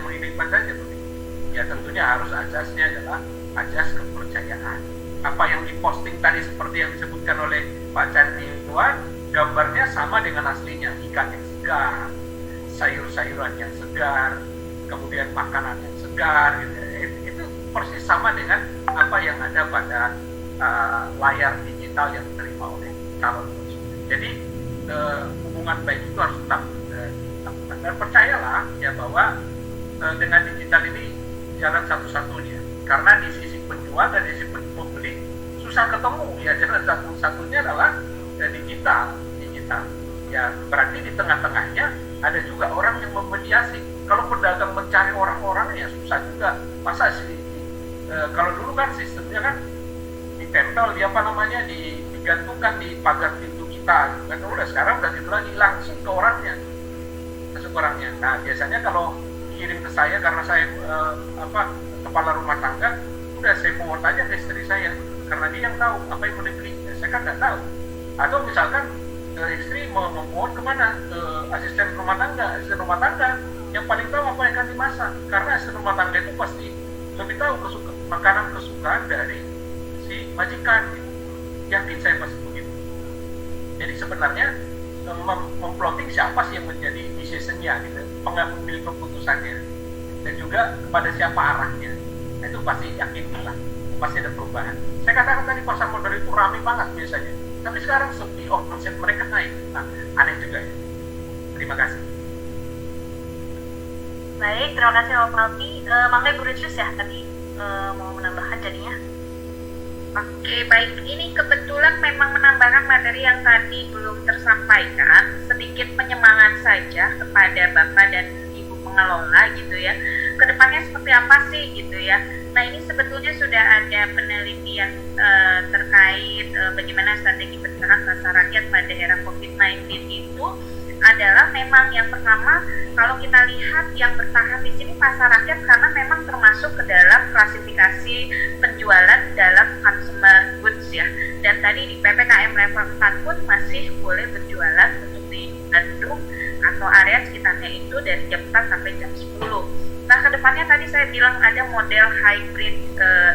Ya tentunya harus asasnya adalah asas kepercayaan. Apa yang diposting tadi seperti yang disebutkan oleh Pak Candiwan, gambarnya sama dengan aslinya, ikan yang segar, sayur-sayuran yang segar, kemudian makanan yang segar, gitu. Itu persis sama dengan apa yang ada pada layar digital yang diterima oleh calon konsumen. Jadi hubungan baik itu harus tetap dilakukan. Dan percayalah ya bahwa dengan digital ini jalan satu-satunya. Karena di sisi penjual dan di sisi pembeli susah ketemu, ya jalan satu-satunya adalah digital. Ya berarti di tengah-tengahnya ada juga orang yang memediasi. Kalau pedagang mencari orang-orang ya susah juga. Masa sih kalau dulu kan sistemnya kan ditempel digantungkan di pagar pintu kita gitu kan. Udah sekarang udah gitu lagi, langsung ke orangnya. Nah biasanya kalau kirim ke saya karena saya kepala rumah tangga, udah saya forward aja ke istri saya karena dia yang tahu apa yang mau dibeli. Saya kan nggak tahu. Atau misalkan istri mau memforward kemana, ke asisten rumah tangga yang paling tahu apa yang akan dimasak, karena asisten rumah tangga itu pasti lebih tahu makanan kesukaan dari si majikan. Yakin saya pasti begitu. Jadi sebenarnya memplotting siapa sih yang menjadi decision-nya gitu, pengambil keputusannya, dan juga kepada siapa arahnya. Nah, itu pasti yakin lah, pasti ada perubahan. Saya katakan tadi pasar modern itu ramai banget biasanya, tapi sekarang sepi, omset mereka naik. Nah, aneh juga ya. Terima kasih. Baik, terima kasih Om Alfi. Mangga Bu Ricius ya tadi mau menambahkan jadinya. Oke, baik. Ini kebetulan memang menambahkan materi yang tadi belum tersampaikan. Sedikit penyemangat saja kepada Bapak dan Ibu pengelola gitu ya. Kedepannya seperti apa sih gitu ya. Nah ini sebetulnya sudah ada penelitian terkait bagaimana strategi bertahan pasar rakyat pada era COVID-19 itu adalah memang yang pertama, kalau kita lihat yang bertahan di sini pasar rakyat karena memang termasuk ke dalam klasifikasi penjualan dalam consumer goods ya. Dan tadi di PPKM level 4 pun masih boleh berjualan untuk di Bandung atau area sekitarnya itu dari jam 4 sampai jam 10. Nah kedepannya tadi saya bilang ada model hybrid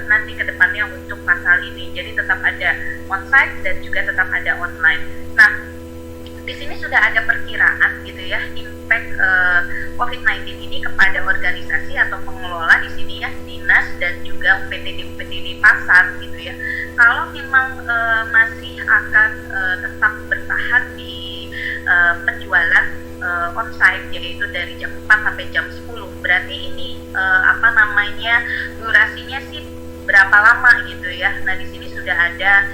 nanti kedepannya untuk pasal ini. Jadi tetap ada onsite dan juga tetap ada online. Nah di sini sudah ada perkiraan gitu ya impact COVID-19 ini kepada organisasi atau pengelola di sini ya, dinas dan juga UPTD pasar gitu ya. Kalau memang masih akan tetap bertahan di penjualan onsite yaitu dari jam 4 sampai jam 10, berarti ini durasinya sih berapa lama gitu ya. Nah di sini sudah ada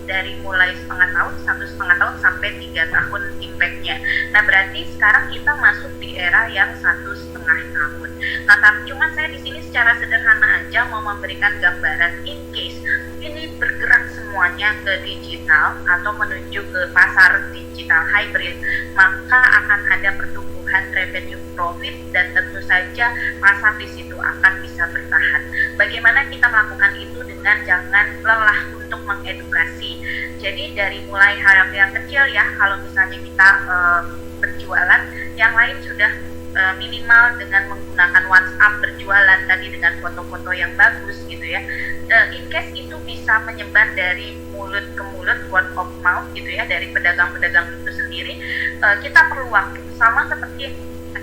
dari mulai setengah tahun, 1,5 tahun sampai 3 tahun impactnya. Nah berarti sekarang kita masuk di era yang 1,5 tahun. Nah tapi cuma saya di sini secara sederhana aja mau memberikan gambaran in case ini bergerak semuanya ke digital atau menuju ke pasar digital hybrid, maka akan ada pertumbuhan revenue profit dan tentu saja pasar di situ akan bisa bertahan. Bagaimana kita melakukan itu dengan jangan lelah untuk mengedukasi. Jadi dari mulai hal yang kecil ya, kalau misalnya kita berjualan, yang lain sudah minimal dengan menggunakan WhatsApp berjualan tadi dengan foto-foto yang bagus gitu ya. In case itu bisa menyebar dari mulut ke mulut, word of mouth gitu ya, dari pedagang-pedagang itu sendiri, kita perlu waktu. Sama seperti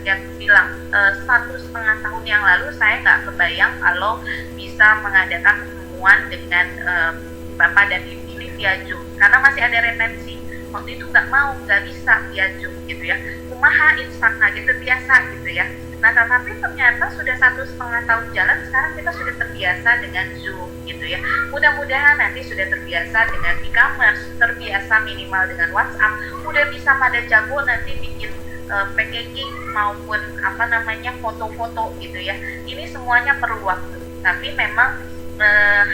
yang bilang 1,5 tahun yang lalu saya nggak kebayang kalau bisa mengadakan pertemuan dengan Bapak dan Ibu ini via Zoom karena masih ada retensi. Waktu itu nggak bisa via Zoom gitu ya, kumaha instan gitu biasa gitu ya. Nah tetapi ternyata sudah 1,5 tahun jalan, sekarang kita sudah terbiasa dengan Zoom gitu ya. Mudah-mudahan nanti sudah terbiasa dengan e-commerce, terbiasa minimal dengan WhatsApp, udah bisa pada jago nanti bikin packaging maupun foto-foto gitu ya. Ini semuanya perlu waktu, tapi memang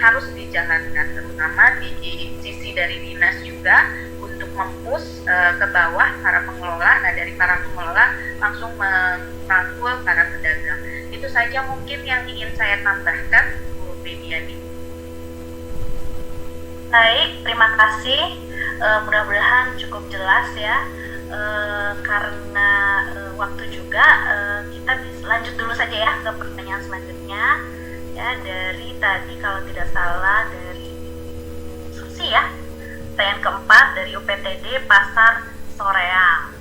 harus dijalankan, terutama di sisi dari dinas juga untuk mempush ke bawah para pengelola. Nah dari para pengelola langsung merangkul para pedagang. Itu saja mungkin yang ingin saya tambahkan, Bu Beniani. Baik, terima kasih. Mudah-mudahan cukup jelas ya. Karena waktu juga kita lanjut dulu saja ya ke pertanyaan selanjutnya ya, dari tadi kalau tidak salah dari Susi ya. pertanyaan keempat dari UPTD Pasar Soreang.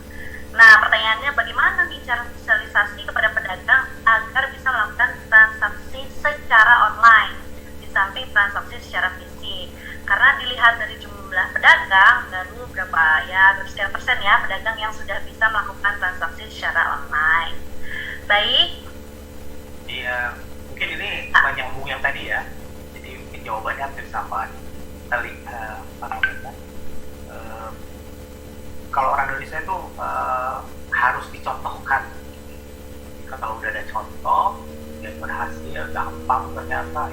Nah, pertanyaannya bagaimana nih cara sosialisasi kepada pedagang agar bisa melakukan transaksi secara online di samping transaksi secara fisik? Karena dilihat dari jumlah pedagang baru berapa ya, sekian persen ya pedagang yang sudah bisa melakukan transaksi secara online. Baik. Iya, mungkin ini menyambung yang tadi ya. Jadi mungkin jawabannya hampir sama. Kalau orang Indonesia itu harus dicontohkan. Kalau udah ada contoh yang berhasil, gampang ternyata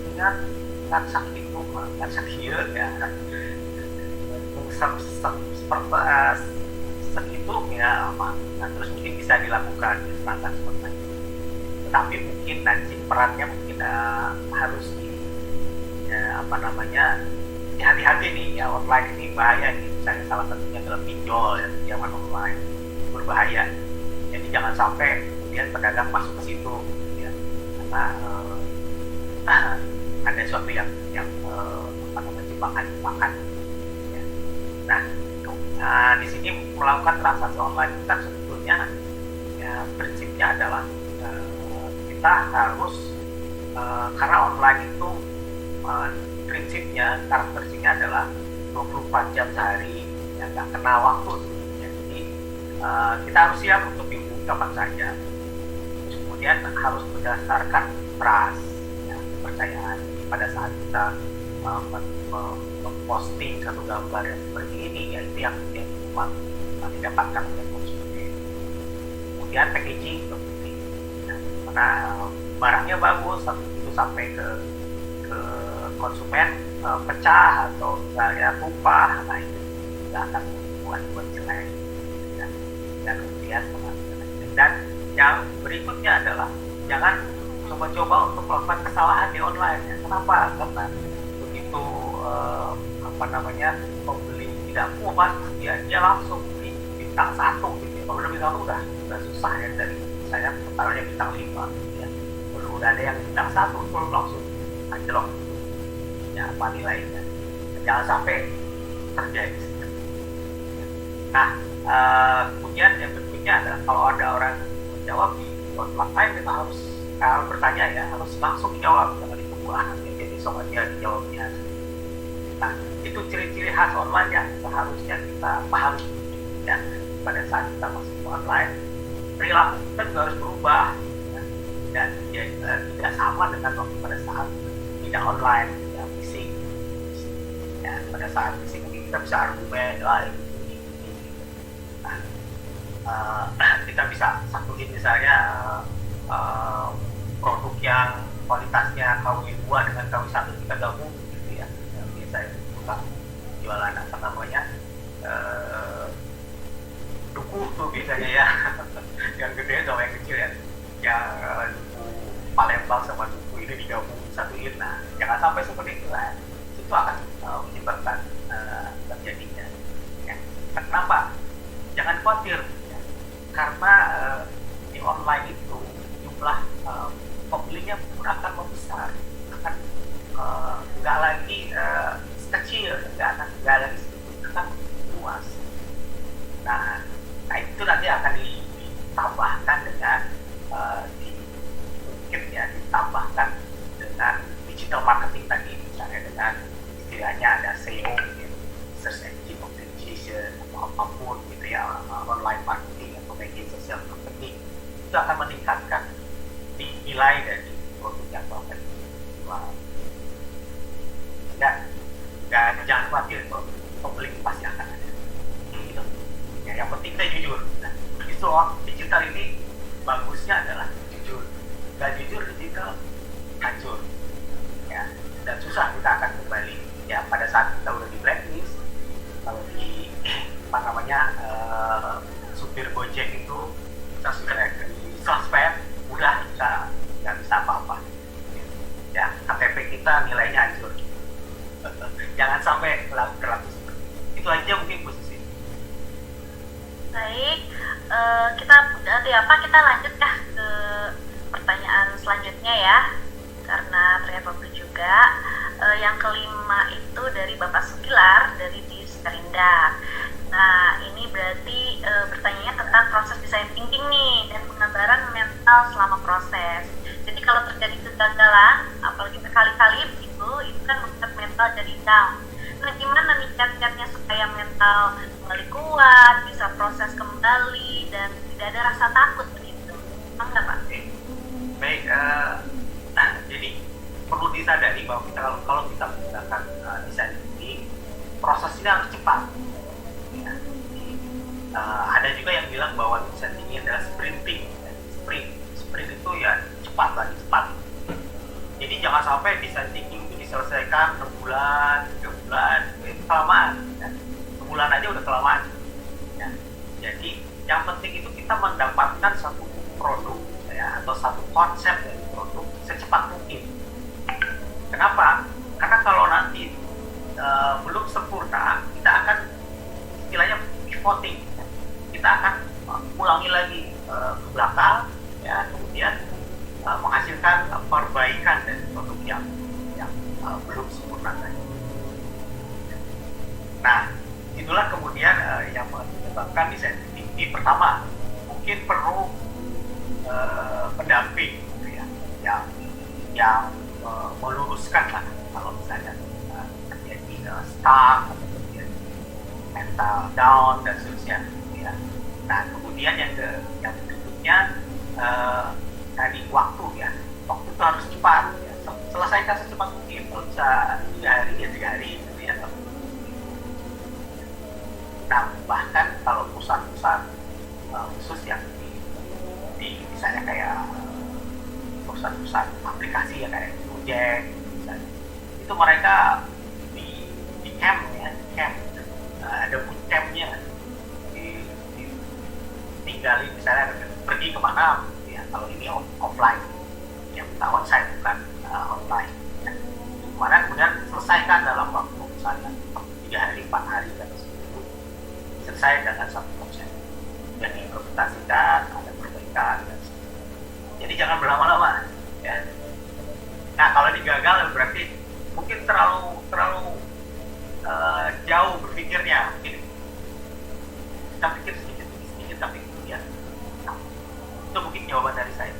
dengan sakit itu kan sakit ya. Segitu ya, nah, terus mungkin bisa dilakukan standar seperti itu. Tetapi mungkin nanti perannya mungkin harus hati-hati nih ya, online ini bahaya nih. Misalnya salah satunya adalah pinjol ya, pinjaman online berbahaya. Jadi jangan sampai kemudian pedagang masuk ke situ ya, karena ada sesuatu yang jebakan ya. Nah, di sini melakukan transaksi online kita sebetulnya ya, prinsipnya adalah kita harus karena online itu prinsipnya, karakteristiknya adalah 24 jam sehari ya, nggak kenal waktu sebetulnya. Jadi kita harus siap untuk dihubungi kapan saja. Terus kemudian harus berdasarkan trust ya, kepercayaan. Pada saat kita memposting satu gambar yang seperti ini ya, itu yang memang didapatkan oleh konsumen. Kemudian packaging penting ya, karena barangnya bagus itu sampai ke konsumen pecah atau misalnya tumpah, nah itu tidak akan buat jelek ya. Dan kemudian dan yang berikutnya adalah jangan coba-coba untuk melakukan kesalahan di online ya. Kenapa? Karena begitu pembeli tidak puas dia langsung beli bintang 1 gitu ya. Kalau udah bintang 1 udah susah ya, dari saya taruhnya bintang 5 gitu ya. Udah ada yang bintang 1 terus langsung anjlok ya apa nilainya. Jangan sampai terjadi. Nah, kemudian yang berikutnya adalah kalau ada orang menjawab di online, kita harus bertanya ya, harus langsung dijawab, jangan ditunggu jadi soal dia dijawabnya. Nah, itu ciri-ciri khas online yang seharusnya kita pahami ya, pada saat kita masuk online. Perilaku kita juga harus berubah ya, dan ya, tidak sama dengan waktu pada saat tidak online ya, fisik ya. Pada saat fisik kita bisa argumen ini. Nah, kita bisa satuin misalnya produk yang kualitasnya KW2 dengan KW1 kita gabung gitu ya. Biasa itu bukan jualan duku tuh biasanya ya. Yang gede sama yang kecil ya. Yang duku Palembang sama duku ini digabung satuin. Nah, jangan sampai seperti itu lah. Itu akan menyebabkan terjadinya. Ya. Kenapa? Jangan khawatir ya. Karena di online itu jumlah pembelinya pun akan membesar, akan nggak lagi kecil, nggak lagi sedikit, akan luas. Nah itu nanti akan ditambahkan dengan mungkin ya ditambahkan dengan digital marketing tadi, misalnya dengan istilahnya ada SEO, gitu, search engine optimization atau apapun gitu ya, online marketing atau media sosial marketing, itu akan meningkatkan nilai dari produk yang akan dijual. Dan jangan khawatir, pembeli pasti akan ada. Gitu. Ya, yang penting kita jujur. Nah, justru digital ini bagusnya adalah jujur. Gak jujur digital hancur. Ya, dan susah kita akan kembali. Ya, pada saat kita udah di blacklist, kalau di supir Gojek itu kita sudah di suspend, udah kita nggak bisa apa-apa ya, KTP kita nilainya hancur. Jangan sampai berlaku itu aja mungkin posisi. Baik, kita lanjut ke pertanyaan selanjutnya ya, karena ternyata waktu juga. yang kelima itu dari Bapak Sugilar dari Disperindak. Nah, ini berarti bertanya tentang proses design thinking nih dan penggambaran mental selama proses. Jadi kalau terjadi kegagalan, apalagi berkali-kali begitu, itu kan membuat mental jadi down. Nah, gimana nih kiat-kiatnya supaya mental kembali kuat, bisa proses kembali, dan tidak ada rasa takut begitu? Enggak, Pak? Baik, jadi perlu disadari bahwa kalau kita menggunakan desain ini, prosesnya harus cepat. Ya. Ada juga yang bilang bahwa desain ini adalah sprinting, sprint itu ya cepat lagi cepat. Jadi jangan sampai desain thinking itu diselesaikan 6 bulan, 3 bulan, itu kelamaan. Ya. 6 bulan aja udah kelamaan. Ya. Jadi yang penting itu kita mendapatkan satu produk ya, atau satu konsep dari produk secepat mungkin. Kenapa? Karena kalau nanti belum sempurna, kita akan istilahnya pivoting. Kita akan ulangi lagi ke belakang, ya, kemudian menghasilkan perbaikan dari produk yang belum sempurna tadi. Nah, itulah kemudian yang menyebabkan desain thinking. Pertama, mungkin perlu pendamping, gitu ya, yang meluruskan lah kalau misalnya terjadi stuck atau terjadi mental down dan seterusnya, gitu ya. Nah, kemudian yang berikutnya tadi waktu ya, waktu itu harus cepat ya. Selesaikan secepat mungkin. Kalau bisa 3 hari ya 3 hari gitu ya. Nah, bahkan kalau perusahaan-perusahaan khusus yang di misalnya kayak perusahaan aplikasi ya kayak Gojek misalnya, itu mereka di camp ya, ada bootcampnya, tinggalin misalnya pergi kemana ya, kalau ini offline ya, kita onsite bukan online ya. Kemana kemudian selesaikan dalam waktu misalnya 3 hari, 4 hari dan seminggu, selesai dengan satu konsep dan diimplementasikan, ada perbaikan dan sebagainya. Jadi jangan berlama-lama ya. Nah, kalau digagal berarti mungkin terlalu jauh berpikirnya, mungkin kita pikir sedikit tapi kemudian itu mungkin jawaban dari saya.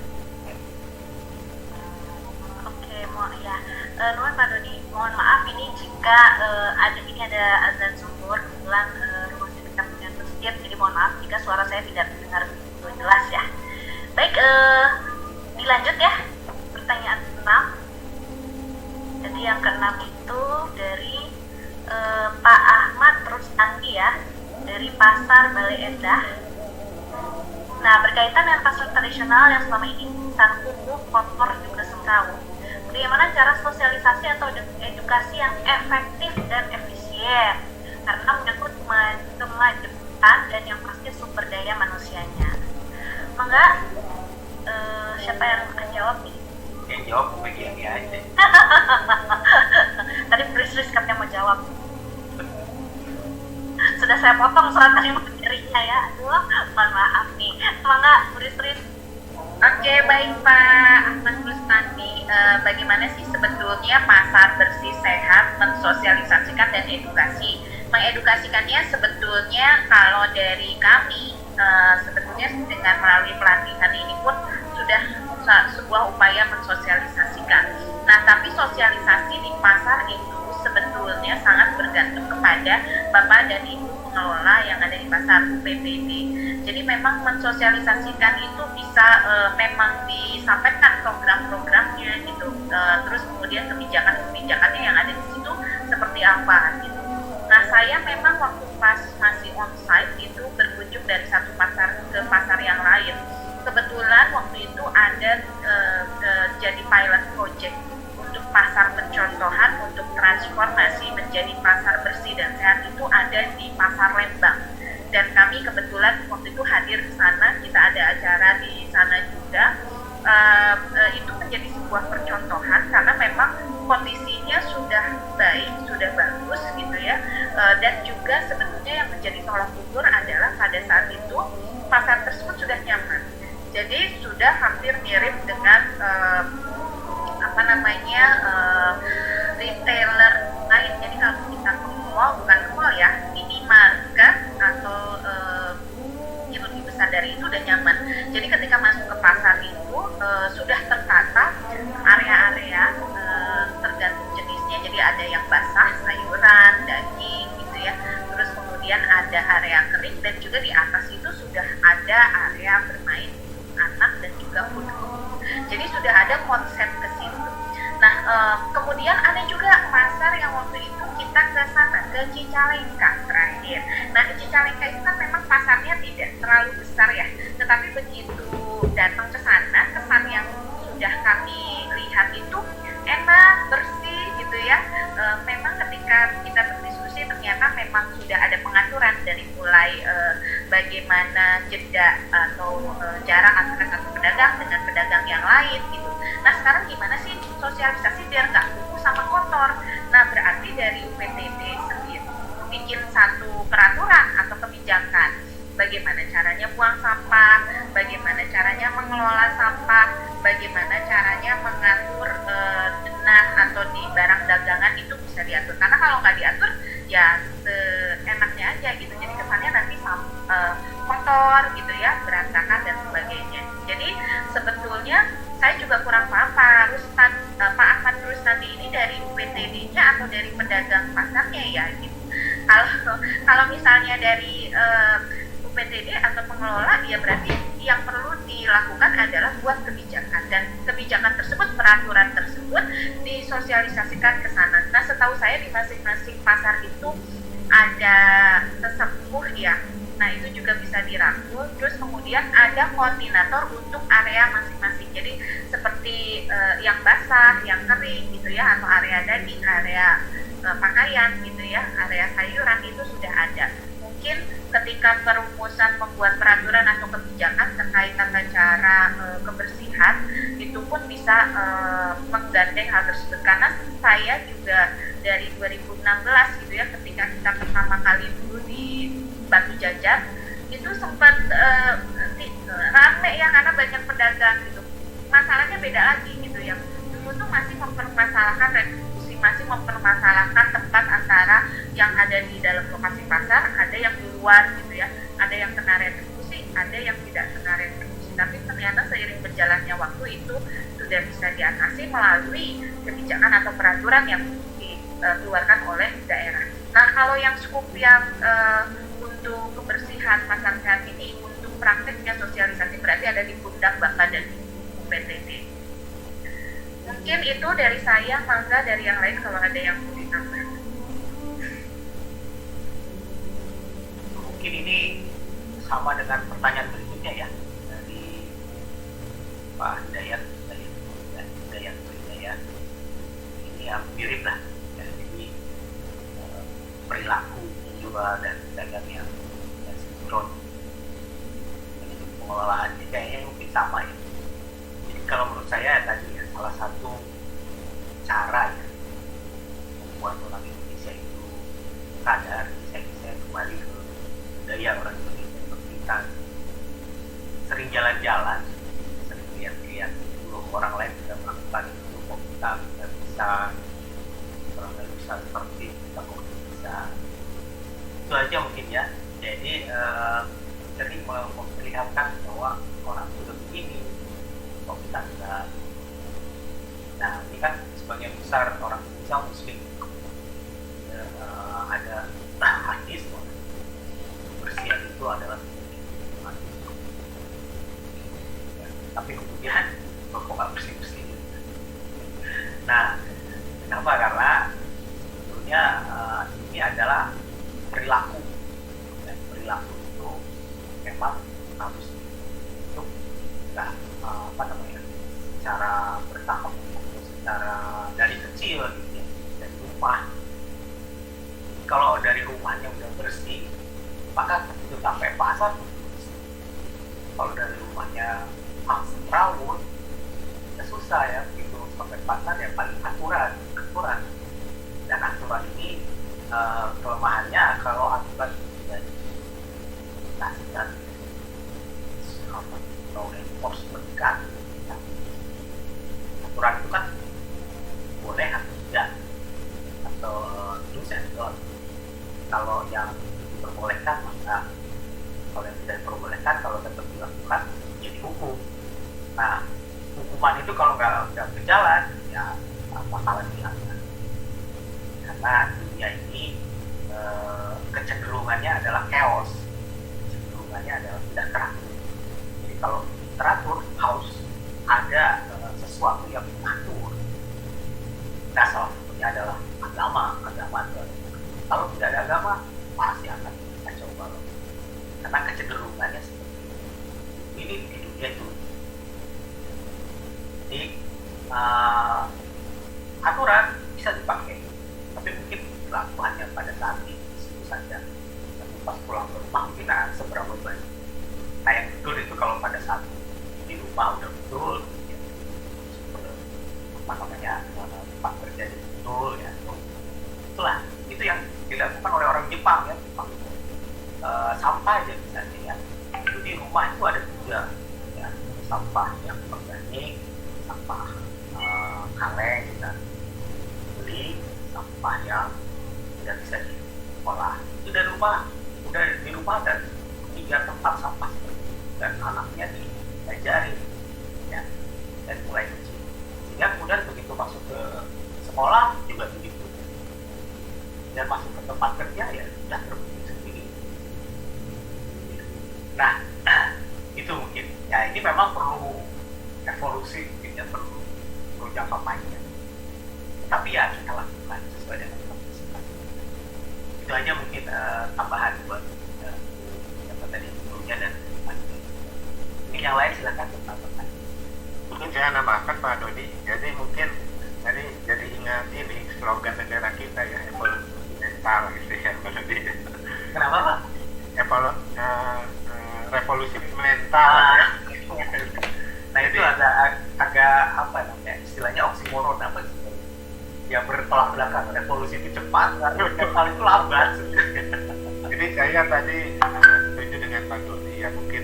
Oke, nuhun Pak Dodi, mohon maaf ini jika ada azan zuhur, kebetulan rumah saya dekat dengan masjid, jadi mohon maaf jika suara saya tidak terdengar begitu jelas ya. Baik, dilanjut ya, pertanyaan ke-6. Jadi yang ke-6 itu dari Pak Ahmad Rustandi ya, dari Pasar Bale Endah. Nah, berkaitan dengan pasar tradisional yang selama ini insan kumuh, kotor, juga semrawut, bagaimana cara sosialisasi atau edukasi yang efektif dan efisien? Karena menyangkut kemajemukan dan yang pasti sumber daya manusianya. Mangga, siapa yang akan jawab nih? Yang jawab bagian dia aja. Tadi Prislis katanya mau jawab. Sudah saya potong soal tadi materinya ya. Aduh, mohon maaf nih. Mangga, Prislis. Oke, baik Pak Ahmad Rustandi. Bagaimana sih sebetulnya pasar bersih sehat mensosialisasikan dan edukasi? Mengedukasikannya sebetulnya kalau dari kami sebetulnya dengan melalui pelatihan ini pun sudah sebuah upaya mensosialisasikan. Nah, tapi sosialisasi di pasar itu sebetulnya sangat bergantung kepada Bapak dan Ibu pengelola yang ada di pasar UPPD. Jadi memang mensosialisasikan itu bisa memang disampaikan program-programnya gitu. Terus kemudian kebijakan-kebijakannya yang ada di situ seperti apa gitu. Nah, saya memang waktu pas masih on-site itu berkunjung dari satu pasar ke pasar yang lain. Kebetulan waktu itu ada jadi pilot project untuk pasar pencontohan untuk transformasi menjadi pasar bersih dan sehat itu ada di Pasar Lembang. Dan kami kebetulan waktu itu hadir di sana, kita ada acara di sana juga. Itu menjadi sebuah percontohan karena memang kondisinya sudah baik, sudah bagus gitu ya. Dan juga sebetulnya yang menjadi tolak ukur adalah pada saat itu pasar tersebut sudah nyaman. Jadi sudah hampir mirip dengan retailer lain. Jadi kalau kita ke mall, bukan ke mall ya, minimarket atau yang lebih besar dari itu udah nyaman. Jadi ketika masuk ke pasar itu sudah tertata area-area tergantung jenisnya. Jadi ada yang basah, sayuran, daging gitu ya. Terus kemudian ada area kering, dan juga di atas itu sudah ada area bermain anak dan juga food court. Jadi sudah ada konsep ke situ. Nah, kemudian ada juga pasar yang waktu itu kita ke sana, ke Cicalengka terakhir. Nah, di Cicalengka itu kan memang pasarnya tidak terlalu besar ya, tetapi begitu datang ke sana, kesan yang sudah kami lihat itu enak, bersih gitu ya. Memang ketika kita berdiskusi ternyata memang sudah ada pengaturan dari mulai bagaimana jeda atau jarak antara satu pedagang dengan pedagang yang lain gitu. Nah, sekarang gimana sih sosialisasi biar nggak kumuh sama kotor? Nah, berarti dari UPTD sendiri bikin satu peraturan atau kebijakan bagaimana caranya buang sampah, bagaimana caranya mengelola sampah, bagaimana caranya mengatur denah atau di barang dagangan itu bisa diatur. Karena kalau nggak diatur ya seenaknya aja gitu. Jadi kesannya nanti kotor gitu ya, berantakan dan sebagainya. Jadi sebetulnya saya juga kurang paham Pak Ahmad Rusnandi ini dari UPTD-nya atau dari pedagang pasarnya ya gitu. Kalau misalnya dari UPTD atau pengelola, ya berarti yang perlu dilakukan adalah buat kebijakan, dan kebijakan tersebut, peraturan tersebut disosialisasikan ke sana. Nah, setahu saya di masing-masing pasar itu ada sesepuh ya. Nah, itu juga bisa dirangkul. Terus kemudian ada koordinator untuk area masing-masing. Jadi seperti yang basah, yang kering gitu ya, atau area daging, area pakaian gitu ya, area sayuran itu sudah ada. Mungkin ketika perumusan membuat peraturan atau kebijakan terkait tata cara kebersihan itu pun bisa menggandeng hal tersebut. Karena saya juga dari 2016 gitu ya, ketika kita pertama kali dulu di Batu Jajar itu sempat rame ya, karena banyak pedagang gitu. Masalahnya beda lagi gitu ya, dulu tuh masih mempermasalahkan retribusi, masih mempermasalahkan tempat antara yang ada di dalam lokasi pasar, ada yang di luar gitu ya, ada yang kena retribusi, ada yang tidak kena retribusi. Tapi ternyata seiring berjalannya waktu itu sudah bisa diatasi melalui kebijakan atau peraturan yang dikeluarkan oleh daerah. Nah, kalau yang skup yang untuk kebersihan pasar sehat ini, untuk prakteknya sosialisasi berarti ada di pundak Bangka dan UPTD. Mungkin itu dari saya, mangga dari yang lain kalau ada yang mau ditambah. Mungkin ini sama dengan pertanyaan berikutnya ya, dari Pak Hidayat ya. Ini yang mirip lah ya, jadi perilaku juga dan pedagang yang sinkron, pengelolaannya kayaknya mungkin sama ya. Jadi kalau menurut saya tadi ya, salah satu cara ya membuat orang Indonesia itu sadar, bisa kembali ke budaya orang Indonesia, seperti kita sering jalan-jalan, sering lihat-lihat dulu orang lain sudah melakukan itu, kok kita tidak bisa, orang lain bisa seperti kita, kok bisa. Itu aja mungkin ya. Jadi sering memperlihatkan bahwa orang sudah begini, kok kita tidak. Nah, ini kan sebagian besar orang Indonesia Muslim, ada hadis kebersihan itu adalah ya, tapi kemudian kok nggak bersih-bersih. Nah, kenapa? Karena sebetulnya ini adalah perilaku ya, perilaku itu memang harus untuk secara bertahap, secara dari kecil gitu ya, dari rumah. Kalau dari rumahnya udah bersih, maka itu sampai pasar bersih. Kalau dari rumahnya semrawut, ya susah ya, itu sampai pasar ya paling aturan. Dan aturan ini kelemahannya kalau aturan tidak dikasihkan law enforcement kan. Aturan itu kan boleh atau tidak, hukuman itu kalau nggak berjalan ya bakalan dihilangkan. Karena dunia ini kecenderungannya adalah chaos, kecenderungannya adalah tidak teratur. Jadi kalau teratur harus ada sesuatu yang mengatur. Nah, salah satunya adalah agama. Kalau tidak ada agama pasti akan kacau balau. Karena kecenderungannya seperti ini di dunia itu. Jadi aturan bisa dipakai, tapi mungkin lakukannya pada saat itu saja. Tapi pas pulang ke rumah mungkin seberapa banyak. Nah, yang betul itu kalau pada saat di rumah udah betul, ya, apa namanya, tempat kerja betul, ya, itulah itu yang dilakukan oleh orang Jepang ya. Jepang itu sampah aja misalnya ya, itu di rumah itu ada 3 ya, sampah yang organik, sampah kaleng kita beli, sampah yang tidak bisa diolah. Itu dari rumah, udah di rumah dan 3 tempat sampah dan anaknya diajari ya, dan mulai kecil. Sehingga kemudian begitu masuk ke sekolah juga begitu, dan masuk ke tempat kerja ya sudah terbukti sendiri. Nah, itu mungkin ya, ini memang perlu evolusi, mungkin ya, perlu jangka panjang. Tapi ya kita lakukan sesuai dengan kapasitas. Itu aja mungkin tambahan buat yang tadi sebelumnya dan pasti. Mungkin yang lain silakan bertanya. Mungkin saya nambahkan Pak Dodi, jadi mungkin tadi jadi ingat ini slogan negara kita ya, evolusi mental gitu ya Pak Dodi. Kenapa Pak? Revolusi mental ya. Nah itu ada agak apa namanya, istilahnya oksimoron apa sih? Ya bertolak belakang, revolusi itu cepat, mental itu lambat. Jadi saya tadi setuju dengan Pak Dodi ya, mungkin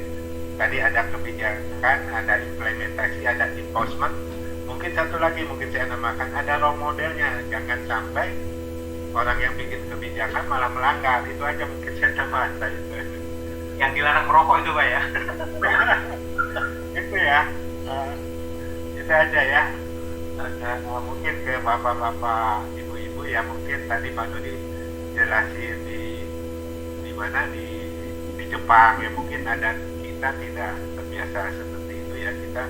tadi ada kebijakan, ada implementasi, ada enforcement. Mungkin satu lagi mungkin saya namakan ada role modelnya, jangan sampai orang yang bikin kebijakan malah melanggar. Itu aja mungkin saya namakan. Yang dilarang merokok itu Pak ya. Itu ya, itu aja ya. Mungkin ke bapak-bapak, ibu-ibu ya, mungkin tadi Pak Dodi jelasin di mana di Jepang ya, mungkin ada kita tidak terbiasa seperti itu ya, kita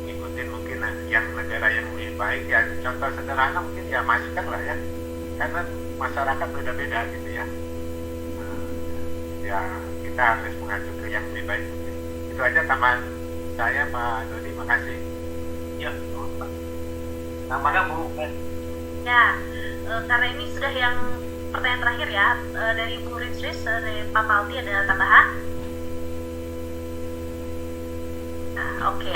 ngikutin mungkin yang negara yang lebih baik ya. Contoh sederhana mungkin ya masker lah ya, karena masyarakat beda-beda gitu ya. Ya kita harus mengacu ke yang lebih baik. Itu aja tambahan saya Pak Dodi, makasih. Ya, Pak. Nah, mana Bu? Ya, karena ini sudah yang pertanyaan terakhir ya, dari Bu Rizris, dari Pak Palti ada tambahan? Nah, oke.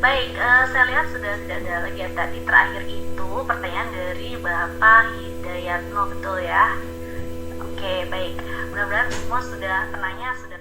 Baik, saya lihat sudah tidak ada lagi ya. Tadi terakhir itu pertanyaan dari Bapak Hidayatno, betul ya? Oke, baik. Mudah-mudahan semua penanya sudah